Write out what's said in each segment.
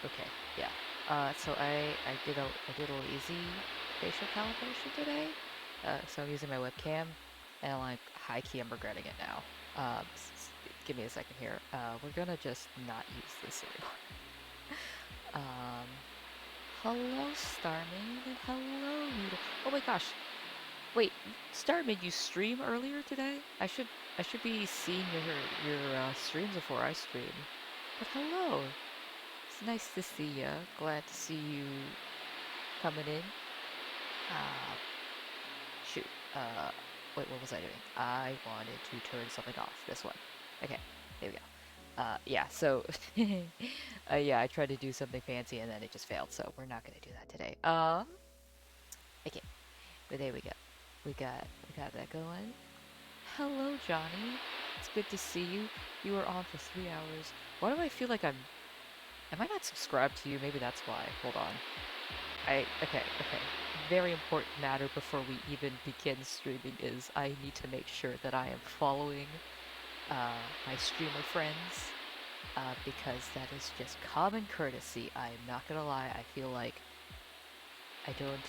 Okay, yeah. So I did a lazy facial calibration today. So I'm using my webcam, and like high key I'm regretting it now. Give me a second here. We're gonna just not use this anymore. Um, hello Starman and hello Noodle. Oh my gosh. Wait, Starman, you stream earlier today? I should be seeing your streams before I stream. But hello. It's nice to see ya. Glad to see you coming in. Uh, shoot. Uh, wait, what was I doing? I wanted to turn something off. This one. Okay, there we go. Yeah, so, yeah, I tried to do something fancy and then it just failed, so we're not gonna do that today. Okay, but there we go. We got that going. Hello, Johnny. It's good to see you. You were on for 3 hours. Why do I feel like am I not subscribed to you? Maybe that's why. Hold on. Okay. Very important matter before we even begin streaming is I need to make sure that I am following my streamer friends because that is just common courtesy. I am not gonna lie, I feel like I don't.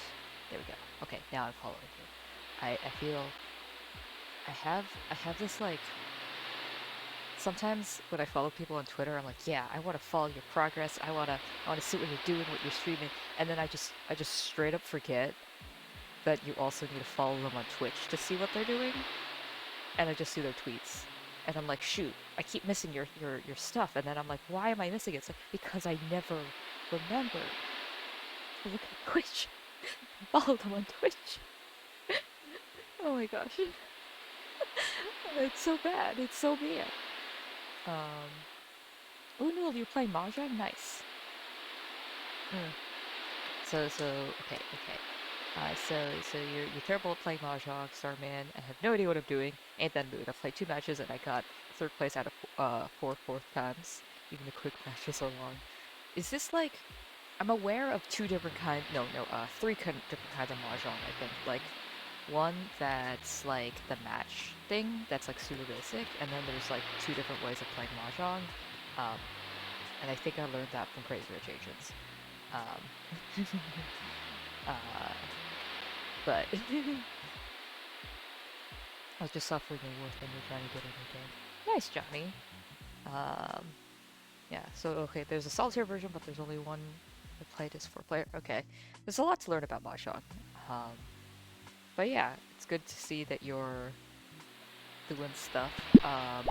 There we go. Okay, now I'm following you. I feel I have this like sometimes when I follow people on Twitter, I'm like, yeah, I want to follow your progress. I want to see what you're doing, what you're streaming, and then I just straight up forget that you also need to follow them on Twitch to see what they're doing, and I just see their tweets, and I'm like, shoot, I keep missing your stuff, and then I'm like, why am I missing it? It's like because I never remember to look at Twitch, follow them on Twitch. Oh my gosh, it's so bad. It's so bad. Um, oh no, you're playing Mahjong? Nice. Mm. Okay. So you're terrible at playing Mahjong, Starman. I have no idea what I'm doing. Ain't that mood. I've played 2 matches and I got third place out of four times. Even the quick matches are long. Is this like I'm aware of two different kinds? No, three different kinds of Mahjong. I think like one that's like the match thing that's like super basic, and then there's like two different ways of playing Mahjong. Um, and I think I learned that from Crazy Rich Asians. Um, uh, but I was just suffering the worst and you're trying to get in the game. Nice, Johnny. Um, yeah, so okay, there's a solitaire version, but there's only one played as 4-player. Okay, there's a lot to learn about Mahjong. Um, but yeah, it's good to see that you're doing stuff. I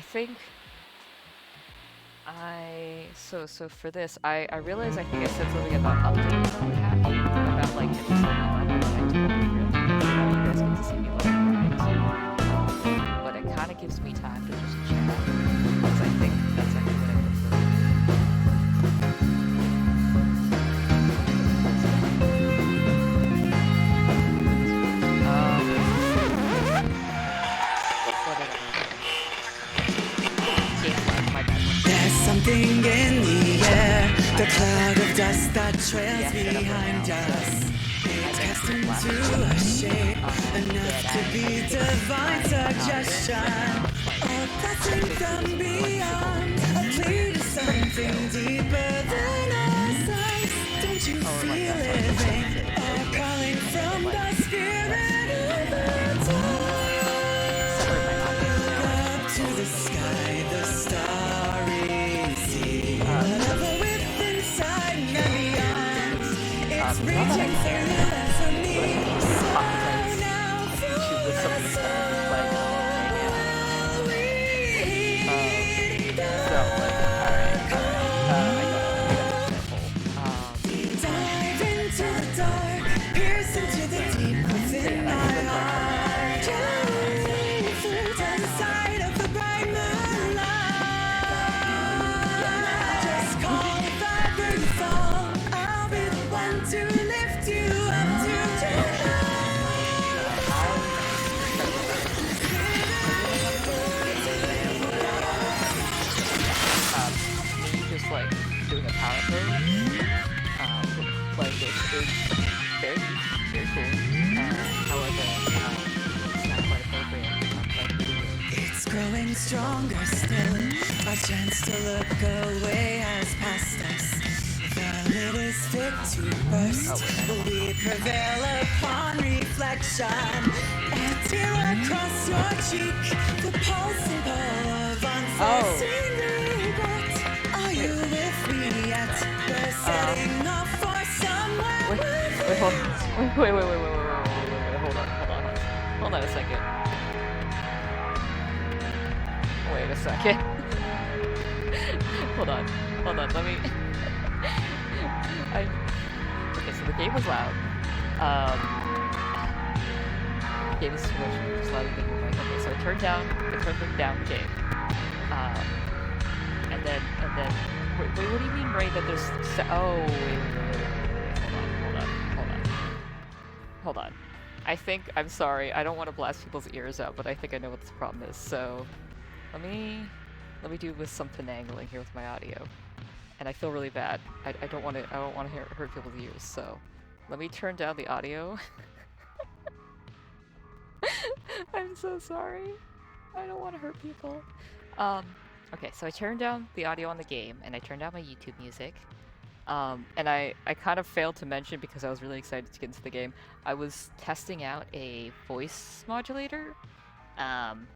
think so for this, I realized I think I said something about updating on happy about like it was leveling up, and I totally really now you guys get to see me level but it kind of gives me time to just chat because I think that's actually what I prefer. There's something in the air, the cloud of dust that trails behind us. It casts into a shape, enough to be divine suggestion. A blessing from beyond, a plea to something deeper than ourselves. Don't you feel it ring? A calling from the spirit of the dark. Up to the sky, the starry sea. Whatever within inside and beyond, it's reaching for you and for me. So now for dive into the dark, pierce into the deep within my heart. Journey through the side of the bright moonlight. Just call if ever you fall, I'll be the one to lift you up to Me just like doing a power pose, playing this is very cool. However, it's not quite appropriate. I'm playing video games. It's growing stronger still. Our chance to look away has passed us. fit to burst. Oh wait, I don't. We prevail upon reflection. A tear across your cheek, the pulsing pull of Oh, unforeseen regret. Are you wait, with me yet? We're setting off for somewhere wait, wait, hold, hold on a second. Wait a second. Hold on, let me. I. Okay, so the game was loud. Um, game is too much. It's louder than your mic. Okay, so I turned down the game. Um, and then, wait, what do you mean, Ray? That there's, oh, hold on. I'm sorry. I don't want to blast people's ears out, but I think I know what the problem is. So, let me, let me do with some finagling here with my audio. And I feel really bad. I don't want to, hurt people's ears. So, let me turn down the audio. I'm so sorry. I don't want to hurt people. Okay, so I turned down the audio on the game, and I turned down my YouTube music. And I kind of failed to mention because I was really excited to get into the game. I was testing out a voice modulator. And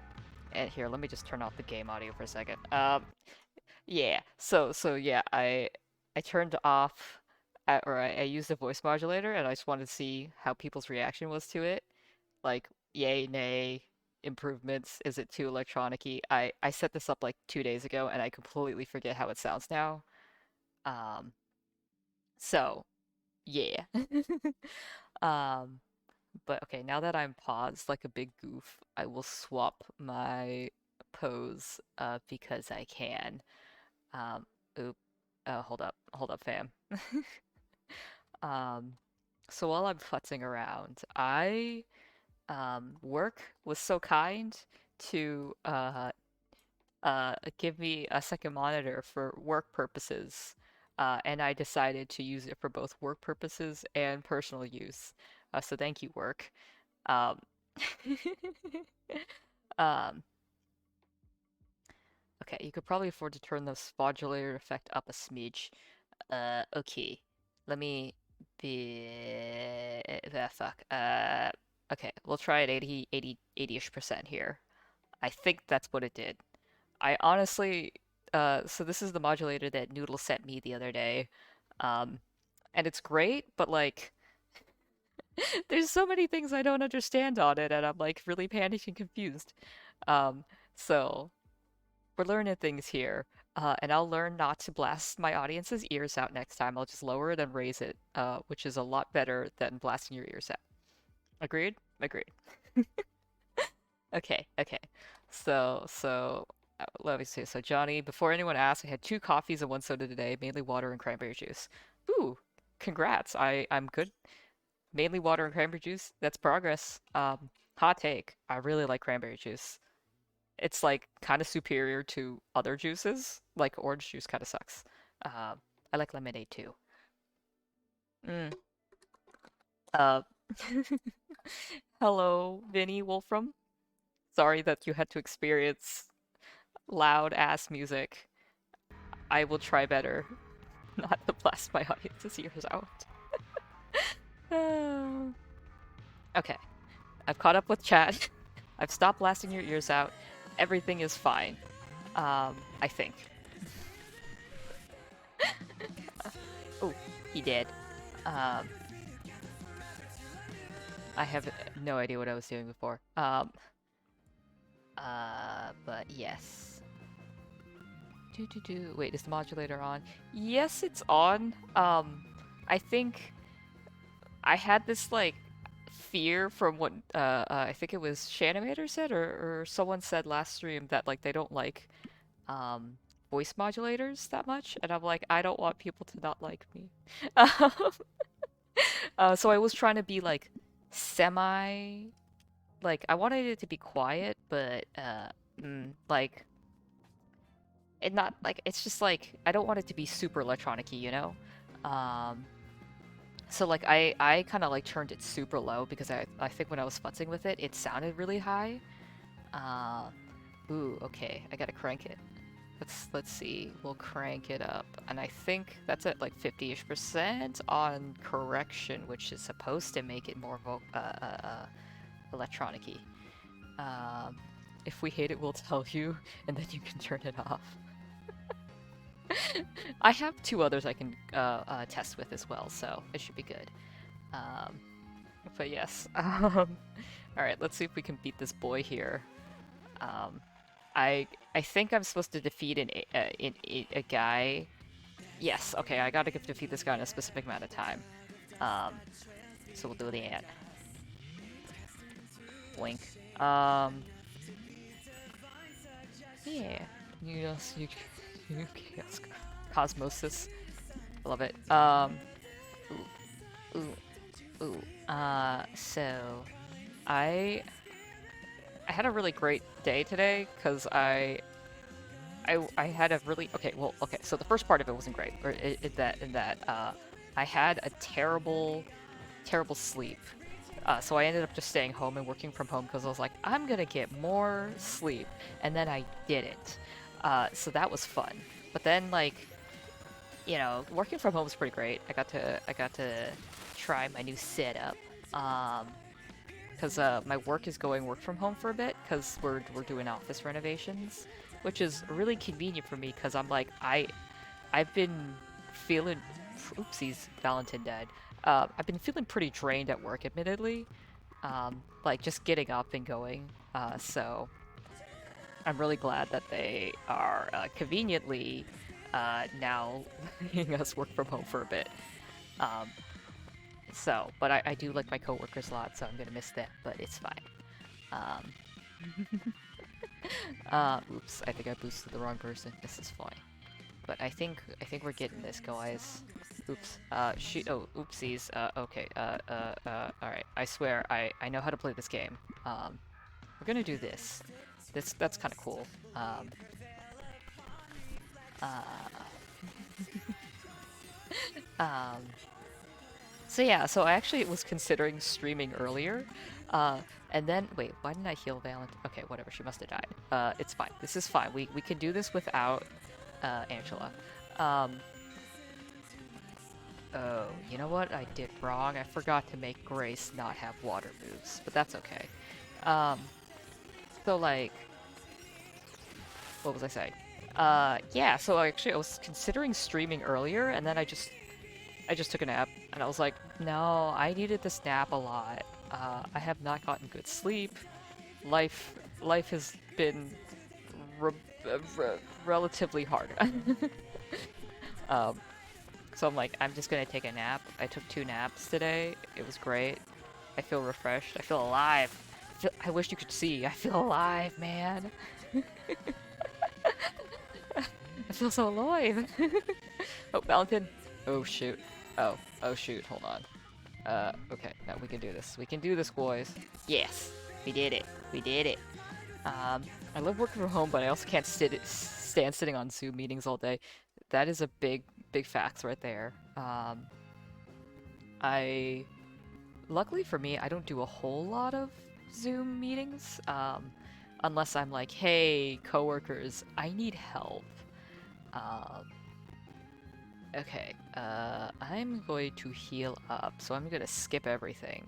here, let me just turn off the game audio for a second. Yeah. So yeah, I turned off, I used a voice modulator, and I just wanted to see how people's reaction was to it. Like, yay, nay, improvements, is it too electronic-y? I set this up like 2 days ago, and I completely forget how it sounds now. Um, so yeah. Um, but okay, now that I'm paused like a big goof, I will swap my pose because I can. Um, oop. Hold up, fam. Um, so while I'm futzing around, work was so kind to give me a second monitor for work purposes, and I decided to use it for both work purposes and personal use. So thank you, work. Um, um, okay, you could probably afford to turn the spodulator effect up a smidge. Okay, let me be. Fuck. Okay, we'll try at 80-ish% here. I think that's what it did. I honestly, so this is the modulator that Noodle sent me the other day. Um, and it's great, but like, there's so many things I don't understand on it, and I'm like really panicked and confused. Um, so we're learning things here. And I'll learn not to blast my audience's ears out next time. I'll just lower it and raise it, which is a lot better than blasting your ears out. Agreed? Agreed. Okay. Let me see. So, Johnny, before anyone asks, I had 2 coffees and 1 soda today, mainly water and cranberry juice. Ooh, congrats. I'm good. Mainly water and cranberry juice. That's progress. Hot take. I really like cranberry juice. It's like kind of superior to other juices. Like orange juice kind of sucks. I like lemonade too. Mm. Uh, hello, Vinny Wolfram. Sorry that you had to experience loud ass music. I will try better not to blast my audience's ears out. Okay, I've caught up with chat. I've stopped blasting your ears out. Everything is fine. I think. Oh, he did. Um, I have no idea what I was doing before. But yes. Wait, is the modulator on? Yes, it's on. I think I had this like fear from what I think it was Shanimator said or someone said last stream that like they don't like voice modulators that much, and I'm like, I don't want people to not like me. So I was trying to be like semi, like I wanted it to be quiet, but like it not like it's just like I don't want it to be super electronic-y, you know? Um, so like I kind of like turned it super low because I think when I was futzing with it, it sounded really high. Uh, ooh, okay, I gotta crank it. let's see. We'll crank it up, and I think that's at like 50-ish% on correction, which is supposed to make it more electronic-y. Um, if we hate it, we'll tell you, and then you can turn it off. I have two others I can test with as well, so it should be good. Um, but yes. All right, let's see if we can beat this boy here. Um, I think I'm supposed to defeat a guy. Yes, okay, I gotta defeat this guy in a specific amount of time. Um, so we'll do the ant. Blink. Um, yeah. Yes, you chaos cosmosis. I love it. Ooh, ooh, ooh. So I I had a really great day today because I had a really okay. So the first part of it wasn't great, or I had a terrible sleep. So I ended up just staying home and working from home because I was like, I'm gonna get more sleep, and then I didn't. So that was fun. But then like, working from home is pretty great. I got to try my new setup. Because my work is going work from home for a bit because we're doing office renovations, which is really convenient for me because I'm like I've been feeling oopsies, Valentin died. I've been feeling pretty drained at work, admittedly. Like just getting up and going. So I'm really glad that they are conveniently now letting us work from home for a bit. Um, but I do like my coworkers a lot, so I'm gonna miss them, but it's fine. Um, oops, I think I boosted the wrong person. This is fine. But I think we're getting this, guys. Oops. Shoot. Oh, oopsies. Okay. Alright. I swear, I know how to play this game. We're gonna do this. That's kind of cool. Uh, um, so yeah, so I actually was considering streaming earlier, and then wait, why didn't I heal Valent? Okay, whatever. She must have died. It's fine. This is fine. We can do this without Angela. Um, oh, you know what I did wrong? I forgot to make Grace not have water moves, but that's okay. Um, so like, what was I saying? Yeah. So actually, I was considering streaming earlier, and then I just took a nap, and I was like, no, I needed this nap a lot. I have not gotten good sleep. Life has been re relatively hard. um, so I'm like, I'm just gonna take a nap. I took 2 naps today. It was great. I feel refreshed. I feel alive. I wish you could see. I feel alive, man. I feel so alive. Oh, Valentin. Oh shoot. Oh shoot. Hold on. Okay. No, we can do this. We can do this, boys. Yes, we did it. We did it. I love working from home, but I also can't stand sitting on Zoom meetings all day. That is a big fact right there. I luckily for me, I don't do a whole lot of Zoom meetings, unless I'm like, hey, coworkers, I need help. Um, okay, I'm going to heal up, so I'm gonna skip everything.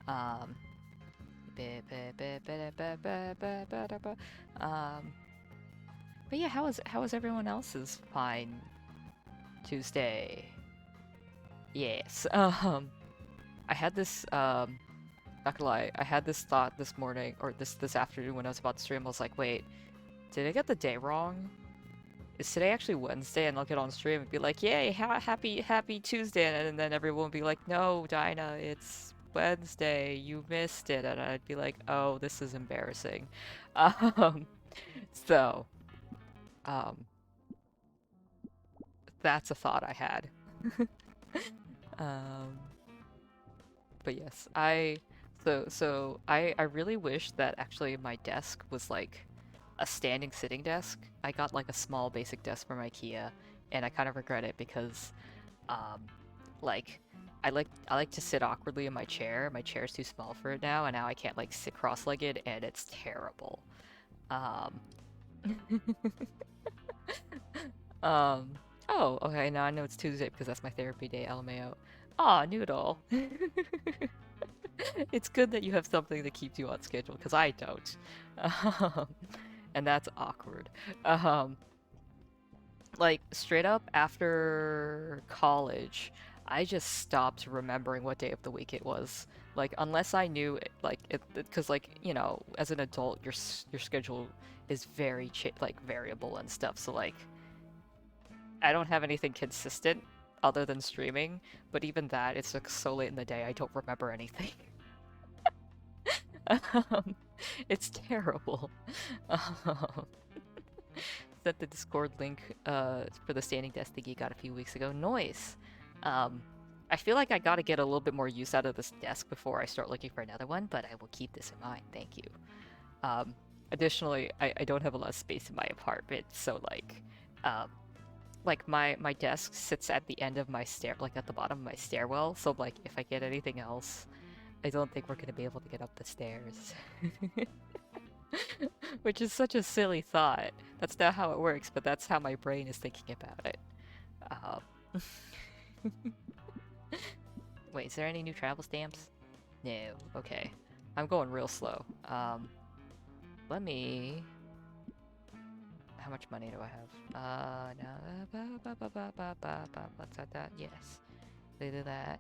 Um, um, but yeah, how is everyone else's fine Tuesday? Yes. I had this not gonna lie, I had this thought this morning or this afternoon when I was about to stream. I was like, wait, did I get the day wrong? Is today actually Wednesday? And I'll get on stream and be like, yay, happy Tuesday, and then everyone will be like, no, Dyna, it's Wednesday, you missed it, and I'd be like, oh, this is embarrassing. Um, so, um, that's a thought I had. Um, but yes, I really wish that actually my desk was like a standing sitting desk. I got like a small basic desk from IKEA, and I kind of regret it because um like I like to sit awkwardly in my chair. My chair's too small for it now, and now I can't like sit cross-legged, and it's terrible. Um Um, oh, okay, now I know it's Tuesday because that's my therapy day, LMAO. Aw, Noodle. It's good that you have something that keeps you on schedule, because I don't. Um, and that's awkward. Um, like, straight up after college, I just stopped remembering what day of the week it was. Like, unless I knew, like, because, like, you know, as an adult, your schedule is very, like, variable and stuff. So, like, I don't have anything consistent other than streaming, but even that, it's like so late in the day, I don't remember anything. um, it's terrible. Um, Sent the Discord link for the standing desk that you got a few weeks ago. Noise. Um, I feel like I gotta get a little bit more use out of this desk before I start looking for another one, but I will keep this in mind. Thank you. Um, Additionally, I don't have a lot of space in my apartment, so um, like my desk sits at the end of my stair, like at the bottom of my stairwell. So like if I get anything else, I don't think we're gonna be able to get up the stairs. Which is such a silly thought. That's not how it works, but that's how my brain is thinking about it. Um, Wait, is there any new travel stamps? No. Okay. I'm going real slow. Let me. How much money do I have? No. Let's add that. Yes. They do that.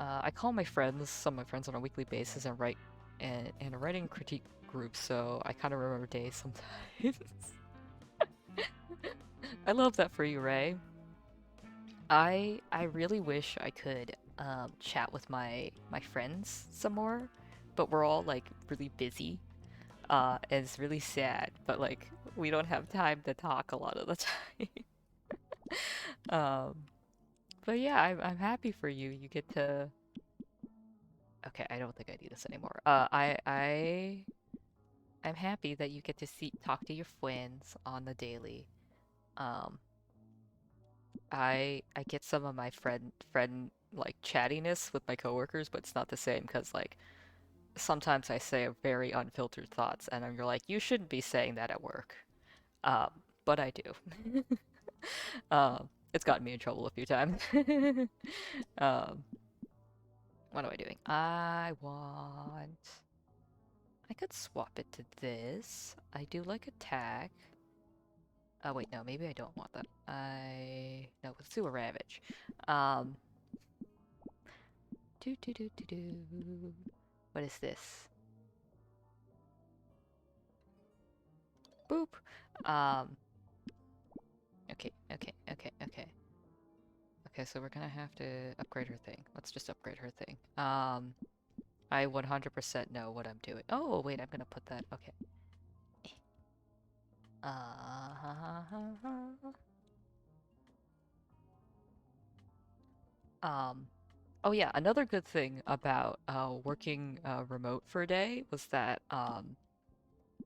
I call my friends, some of my friends, on a weekly basis and write and a writing critique group, so I kind of remember days sometimes. I love that for you, Ray. I really wish I could chat with my friends some more, but we're all like really busy. And it's really sad, but like we don't have time to talk a lot of the time. um, but yeah, I'm happy for you. You get to. Okay, I don't think I need this anymore. I'm happy that you get to talk to your friends on the daily. Um, I get some of my friend like chattiness with my coworkers, but it's not the same because like sometimes I say very unfiltered thoughts, and you're like, you shouldn't be saying that at work. Um, but I do. It's gotten me in trouble a few times. um, what am I doing? I could swap it to this. I do like attack. Oh wait, no, maybe I don't want that. No, let's do a ravage. Um, do. What is this? Boop. Um, okay. Okay, so we're gonna have to upgrade her thing. Let's just upgrade her thing. I 100% know what I'm doing. Oh, wait, I'm gonna put that. Okay. Uh, um, oh yeah, another good thing about working remote for a day was that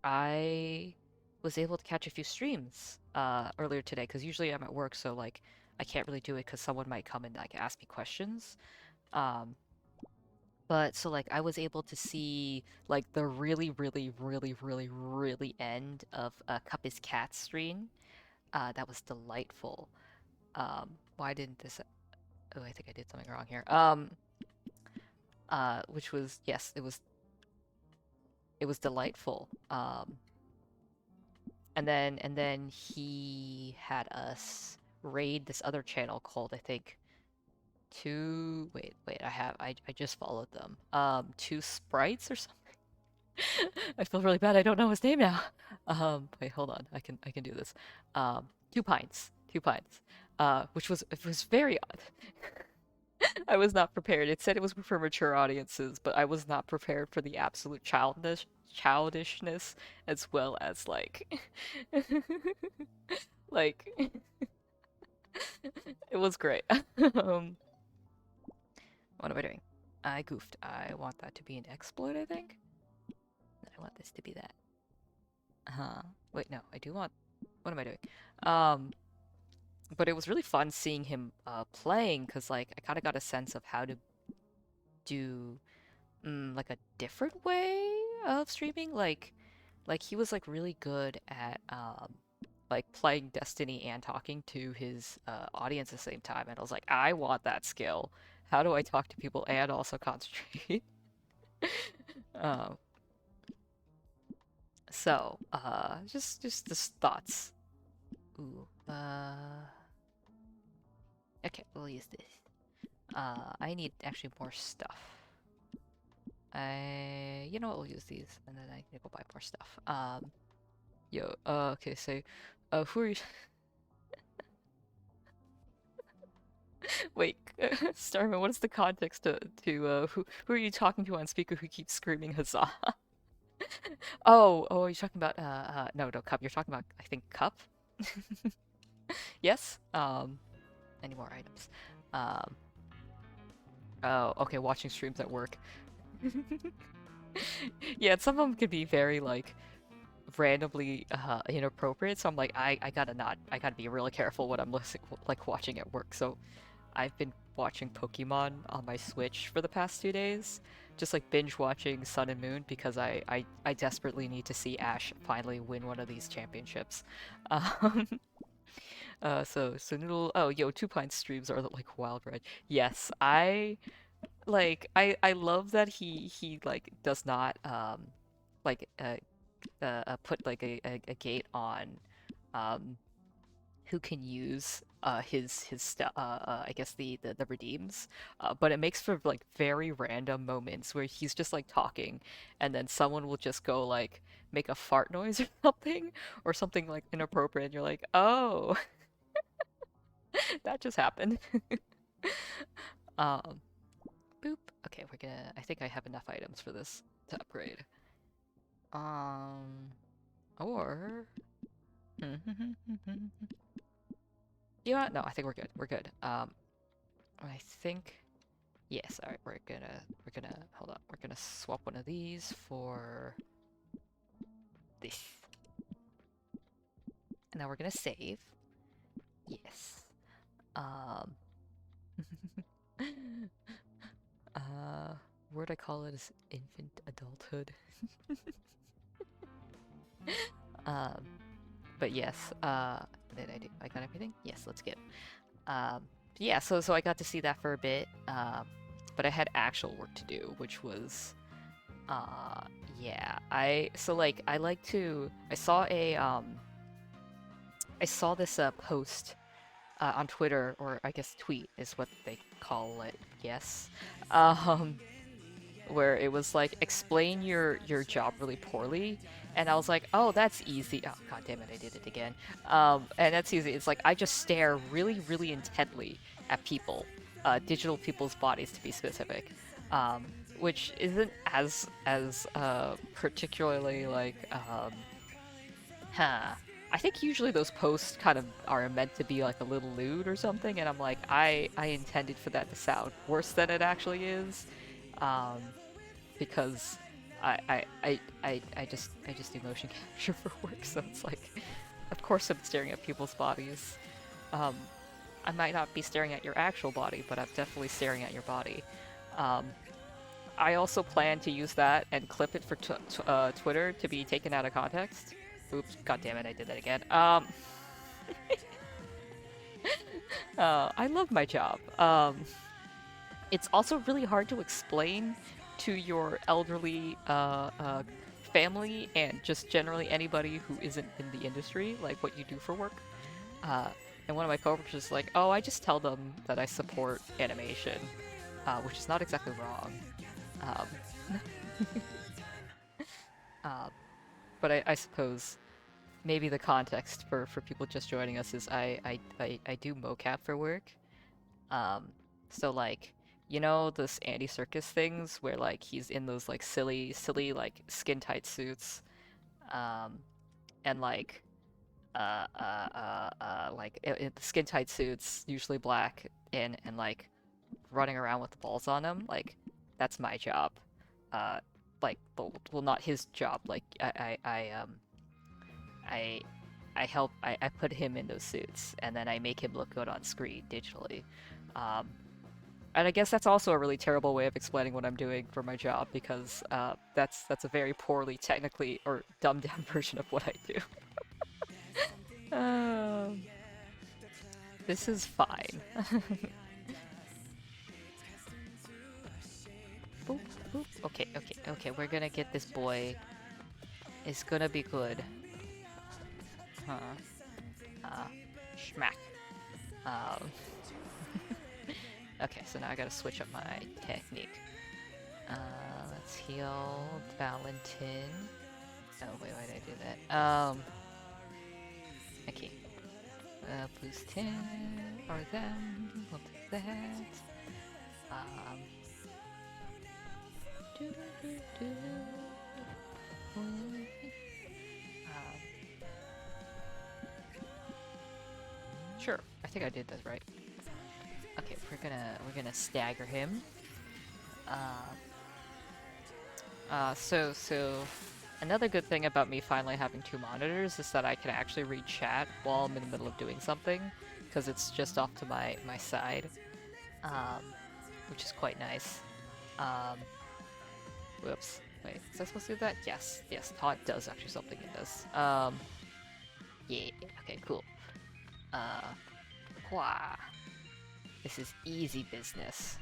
I was able to catch a few streams earlier today because usually I'm at work, so like I can't really do it because someone might come and like ask me questions. Um, but so like I was able to see like the really end of Cup is Cat stream. That was delightful. Why didn't this? Oh, I think I did something wrong here. Which was yes, it was delightful. And then he had us raid this other channel called I think two. Wait, I just followed them. Two sprites or something. I feel really bad. I don't know his name now. Wait, hold on. I can do this. Two pints. Two pints. Which was it was very odd. I was not prepared. It said it was for mature audiences, but I was not prepared for the absolute childishness as well as like like it was great. Um, what am I doing? I goofed. I want that to be an exploit, I think. I want this to be that. Wait, no, I do want. What am I doing? Um, but it was really fun seeing him playing because like I kind of got a sense of how to do like a different way of streaming. Like he was like really good at like playing Destiny and talking to his audience at the same time, and I was like, I want that skill. How do I talk to people and also concentrate? um, just thoughts. Ooh, okay, we'll use this. I need actually more stuff. You know what, we'll use these, and then I can go buy more stuff. Okay, so, who are you? Wait, Starman, what is the context who are you talking to on speaker who keeps screaming huzzah? Oh, you're talking about no, Cup. You're talking about, I think, Cup. Yes. Any more items? Um. Oh, okay. Watching streams at work. Yeah, some of them could be very like randomly inappropriate. So I'm like, I gotta be really careful what I'm listening, like watching at work. So I've been watching Pokemon on my Switch for the past 2 days, just like binge watching Sun and Moon because I desperately need to see Ash finally win one of these championships. Um, so Noodle, oh yo, Two Pine streams are like wild red. Yes, I love that he like does not like put like a gate on um who can use his stuff I guess the redeems, but it makes for like very random moments where he's just like talking and then someone will just go like make a fart noise or something like inappropriate and you're like, oh, that just happened. um Boop. Okay, we're gonna, I think I have enough items for this to upgrade. um or you know what? No, I think we're good. We're good. I think yes. All right, we're gonna hold on. We're gonna swap one of these for this, and now we're gonna save. Yes. Um. uh, word I call it is infant adulthood. Um, but yes. Did I do? I got everything. Yes. Let's get. Um, yeah, so I got to see that for a bit, but I had actual work to do, which was, uh, yeah, I like to, I saw this post on Twitter, or I guess tweet is what they call it, yes, um, where it was like explain your job really poorly, and I was like, oh, that's easy. Oh, god damn it, I did it again. And that's easy. It's like I just stare really intently at people, digital people's bodies to be specific, which isn't as particularly like huh. I think usually those posts kind of are meant to be like a little lewd or something, and I'm like, I intended for that to sound worse than it actually is. Um, because I just do motion capture for work, so it's like, of course I'm staring at people's bodies. Um, I might not be staring at your actual body, but I'm definitely staring at your body. Um, I also plan to use that and clip it for Twitter to be taken out of context. Oops, god damn it, I did that again. I love my job. It's also really hard to explain to your elderly family and just generally anybody who isn't in the industry, like what you do for work. Uh, and one of my coworkers is like, "Oh, I just tell them that I support animation," which is not exactly wrong. Um, uh, but I suppose maybe the context for people just joining us is I do mocap for work. Um, so like, you know, this Andy Circus things where like he's in those like silly like skin tight suits, um, and like the skin tight suits, usually black, and like running around with balls on them. Like that's my job. Uh, well, not his job. Like I I put him in those suits, and then I make him look good on screen digitally. Um, and I guess that's also a really terrible way of explaining what I'm doing for my job because that's a very poorly technically or dumbed down version of what I do. Um, this is fine. Boop, boop. Okay, okay, okay. We're gonna get this boy. It's gonna be good. Huh. Uh, Schmack. Um, okay, so now I gotta switch up my technique. Let's heal Valentin. Oh, wait, why did I do that? Okay. Boost him, or them. We'll take that. Um, doo -doo -doo -doo. Sure, I think I did that right. Okay, we're gonna stagger him. So another good thing about me finally having two monitors is that I can actually read chat while I'm in the middle of doing something, because it's just off to my side, um, which is quite nice. Um, whoops. Wait, is I supposed to do that? Yes, yes, Taunt does actually something in this. Yeah, okay, cool. Wah. This is easy business.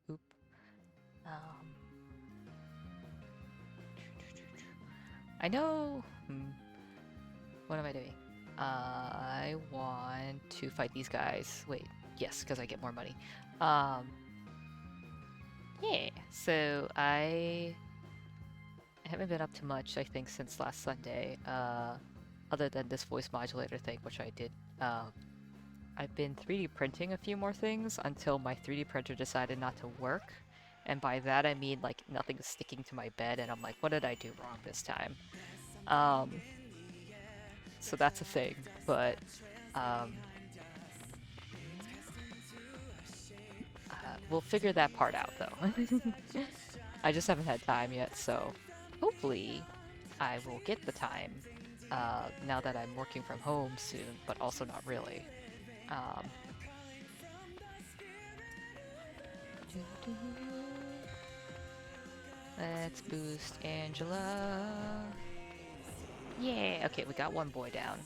Oop. Um, I know. What am I doing? I want to fight these guys. Wait, yes, because I get more money. Yeah. So I haven't been up to much, I think, since last Sunday. Other than this voice modulator thing, which I did. I've been 3D printing a few more things until my 3D printer decided not to work. And by that I mean like nothing's sticking to my bed and I'm like, what did I do wrong this time? So that's a thing, but we'll figure that part out though. I just haven't had time yet, so hopefully I will get the time now that I'm working from home soon, but also not really. Let's boost Angela. Yeah, okay, we got one boy down.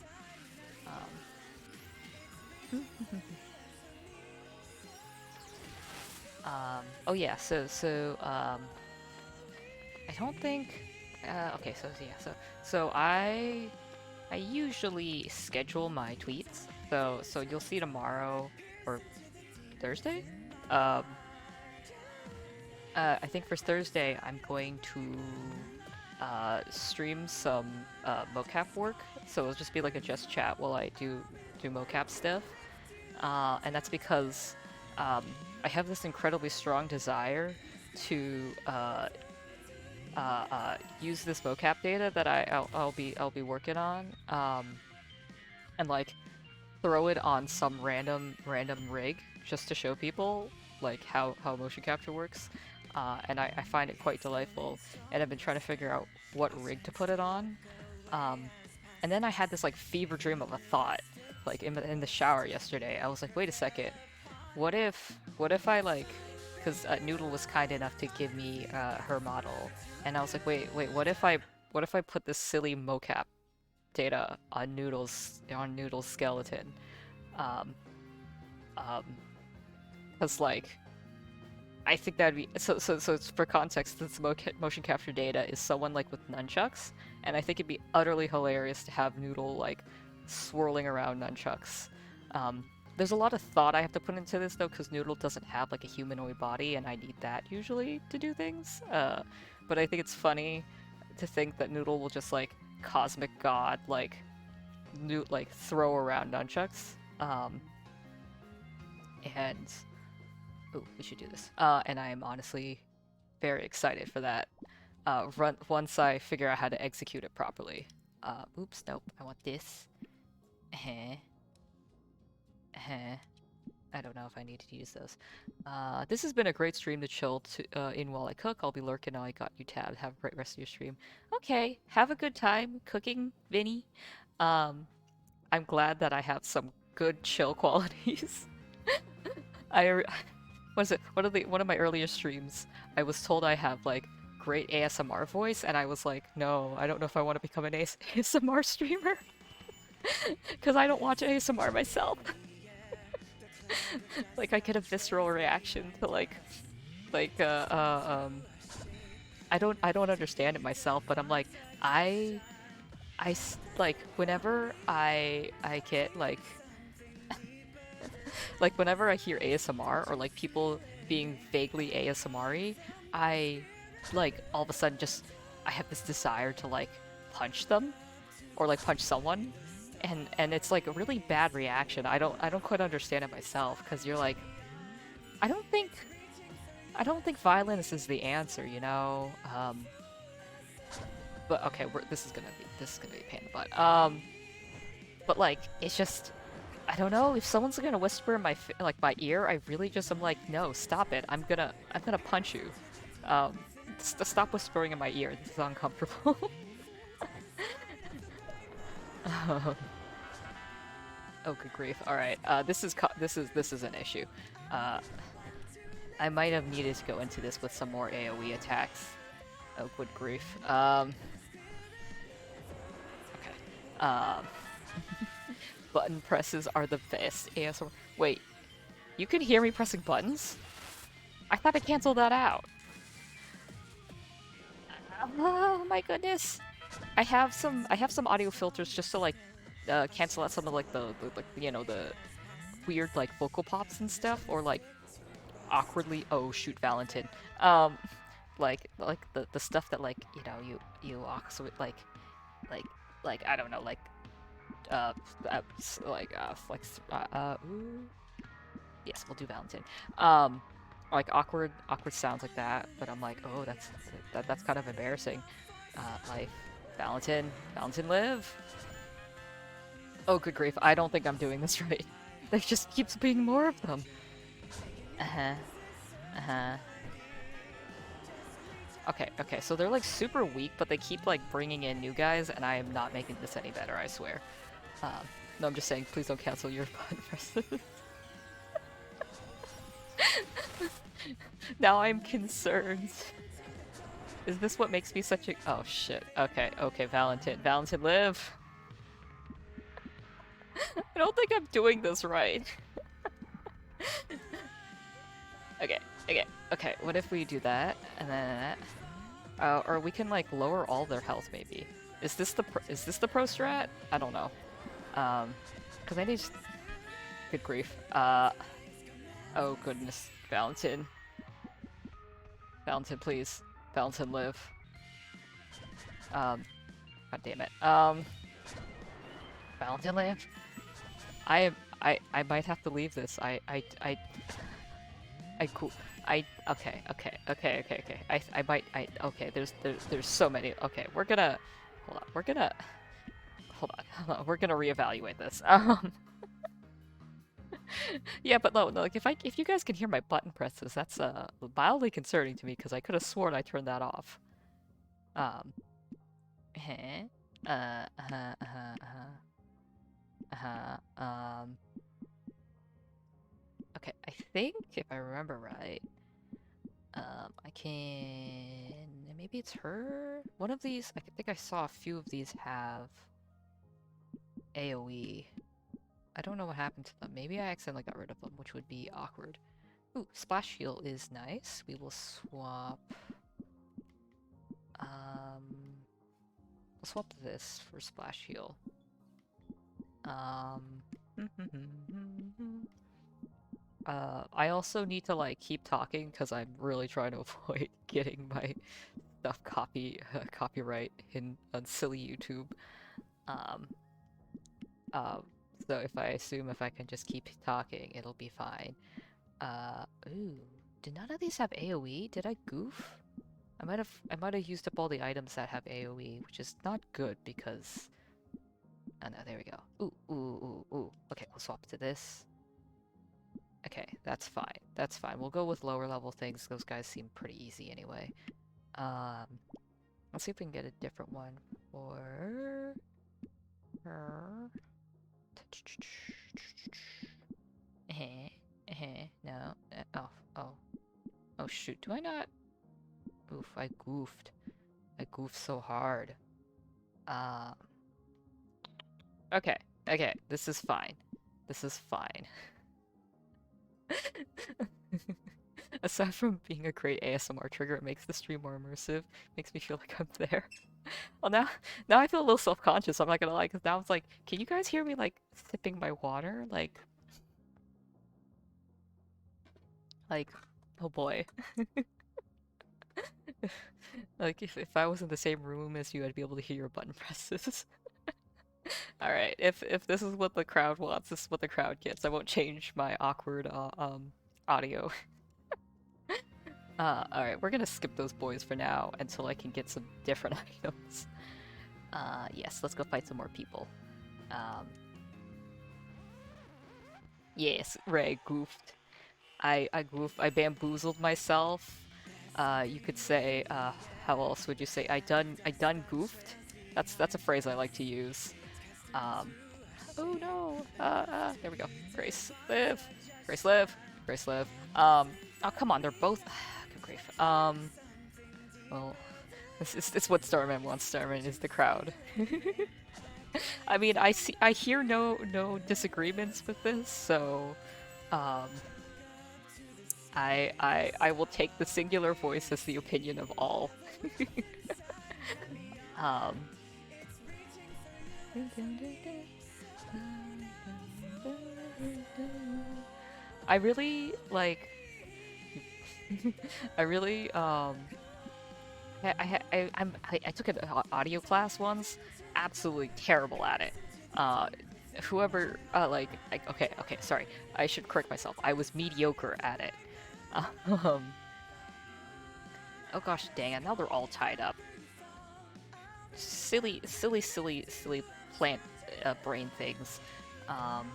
Oh yeah, I don't think. Okay, so yeah, so I usually schedule my tweets. So you'll see tomorrow or Thursday. Um, I think for Thursday I'm going to stream some mocap work. So it'll just be like a just chat while I do mocap stuff. And that's because I have this incredibly strong desire to use this mocap data that I'll be working on, and like throw it on some random rig just to show people like how motion capture works. And I find it quite delightful, and I've been trying to figure out what rig to put it on. And then I had this like fever dream of a thought, like in the shower yesterday. I was like, wait a second, what if I like, because Noodle was kind enough to give me her model, and I was like, wait, what if I put this silly mocap data on Noodle's skeleton, um, um, because like I think that'd be so it's for context. This motion capture data is someone like with nunchucks, and I think it'd be utterly hilarious to have Noodle like swirling around nunchucks. There's a lot of thought I have to put into this though, because Noodle doesn't have like a humanoid body, and I need that usually to do things. But I think it's funny to think that Noodle will just like cosmic god like throw around nunchucks. And oh, we should do this. And I am honestly very excited for that. Once I figure out how to execute it properly. Oops, nope. I want this. I don't know if I need to use those. This has been a great stream to chill in while I cook. I'll be lurking. I got you tabbed. Have a great rest of your stream. Okay, have a good time cooking, Vinny. I'm glad that I have some good chill qualities. I what is it? One of my earlier streams, I was told I have like great ASMR voice, and I was like, no, I don't know if I want to become an ASMR streamer because I don't watch ASMR myself. Like I get a visceral reaction to like I don't understand it myself, but I'm like I like whenever I get like whenever I hear ASMR or like people being vaguely ASMR-y, I like all of a sudden just I have this desire to like punch them or like punch someone, and it's like a really bad reaction. I don't quite understand it myself because you're like I don't think I don't think violence is the answer, you know. But okay, this is gonna be a pain in the butt. But like it's just I don't know if someone's gonna whisper in like my ear. I really just am like, no, stop it. I'm gonna punch you. Um, stop whispering in my ear. This is uncomfortable. Um, oh, good grief! All right, this is an issue. Uh, I might have needed to go into this with some more AOE attacks. Oh, good grief. Okay. Button presses are the best ASMR. Wait, you can hear me pressing buttons? I thought I canceled that out. Oh my goodness. I have some audio filters just to like cancel out some of like the like the weird like vocal pops and stuff or like awkwardly oh shoot Valentin. Um like the stuff that like you awkward like like I don't know uh, uh ooh. Yes, we'll do Valentin. Um like awkward sounds like that, but I'm like, oh that's kind of embarrassing. Life. Valentin live. Oh, good grief. I don't think I'm doing this right. There just keeps being more of them. Uh-huh. Uh-huh. Okay, so they're like super weak, but they keep like bringing in new guys, and I am not making this any better, I swear. Um, no, I'm just saying, please don't cancel your button presses. Now I'm concerned. Is this what makes me such a- Oh shit. Okay, Valentin live. I don't think I'm doing this right. Okay, okay. What if we do that and then or we can like lower all their health maybe. Is this the pro strat? I don't know. Because I need. Good grief. Oh goodness, Valentin, please, Valentin live. God damn it. Valentin live. I might have to leave this. I cool. Okay. I might. Okay. There's so many. Okay, we're gonna. Hold on. Hold on. We're gonna reevaluate this. Yeah, but no. Like if you guys can hear my button presses, that's mildly concerning to me because I could have sworn I turned that off. Um. Huh. Uh. Uh. Uh. Okay. I think if I remember right. I can. Maybe it's her? One of these. I think I saw a few of these have AoE. I don't know what happened to them. Maybe I accidentally got rid of them, which would be awkward. Ooh, Splash Heal is nice. We will swap. We'll swap this for Splash Heal. I also need to like keep talking because I'm really trying to avoid getting my stuff copyright in on silly YouTube. Um, so if I assume if I can just keep talking, it'll be fine. Ooh, did none of these have AoE? Did I goof? I might have used up all the items that have AoE, which is not good because. Oh no, there we go. Ooh. Okay, we'll swap to this. Okay, that's fine. That's fine. We'll go with lower level things. Those guys seem pretty easy anyway. Let's see if we can get a different one for her. No. Oh, shoot, do I not? Oof, I goofed. I goofed so hard. Um, okay, okay, this is fine. This is fine. Aside from being a great ASMR trigger, it makes the stream more immersive. Makes me feel like I'm there. Well, now I feel a little self-conscious. I'm not gonna lie, because now it's like, can you guys hear me like sipping my water? Like, oh boy. Like if I was in the same room as you, I'd be able to hear your button presses. All right, if this is what the crowd wants, this is what the crowd gets. I won't change my awkward audio. All right, we're gonna skip those boys for now until I can get some different items. Yes, let's go fight some more people. Um, yes, Ray goofed. I goofed. I bamboozled myself. You could say, how else would you say? I done goofed. That's a phrase I like to use. Um, oh no. There we go. Grace, live. Grace, live. Grace, live. Oh come on, they're both. Good grief. Well, this is what Starman wants. Starman is the crowd. I mean, I hear no disagreements with this, so um, I will take the singular voice as the opinion of all. um, I really like. I really I took an audio class once. Absolutely terrible at it. Uh, whoever okay, sorry. I should correct myself. I was mediocre at it. Um, oh gosh, dang it! Now they're all tied up. Silly plant brain things. Um,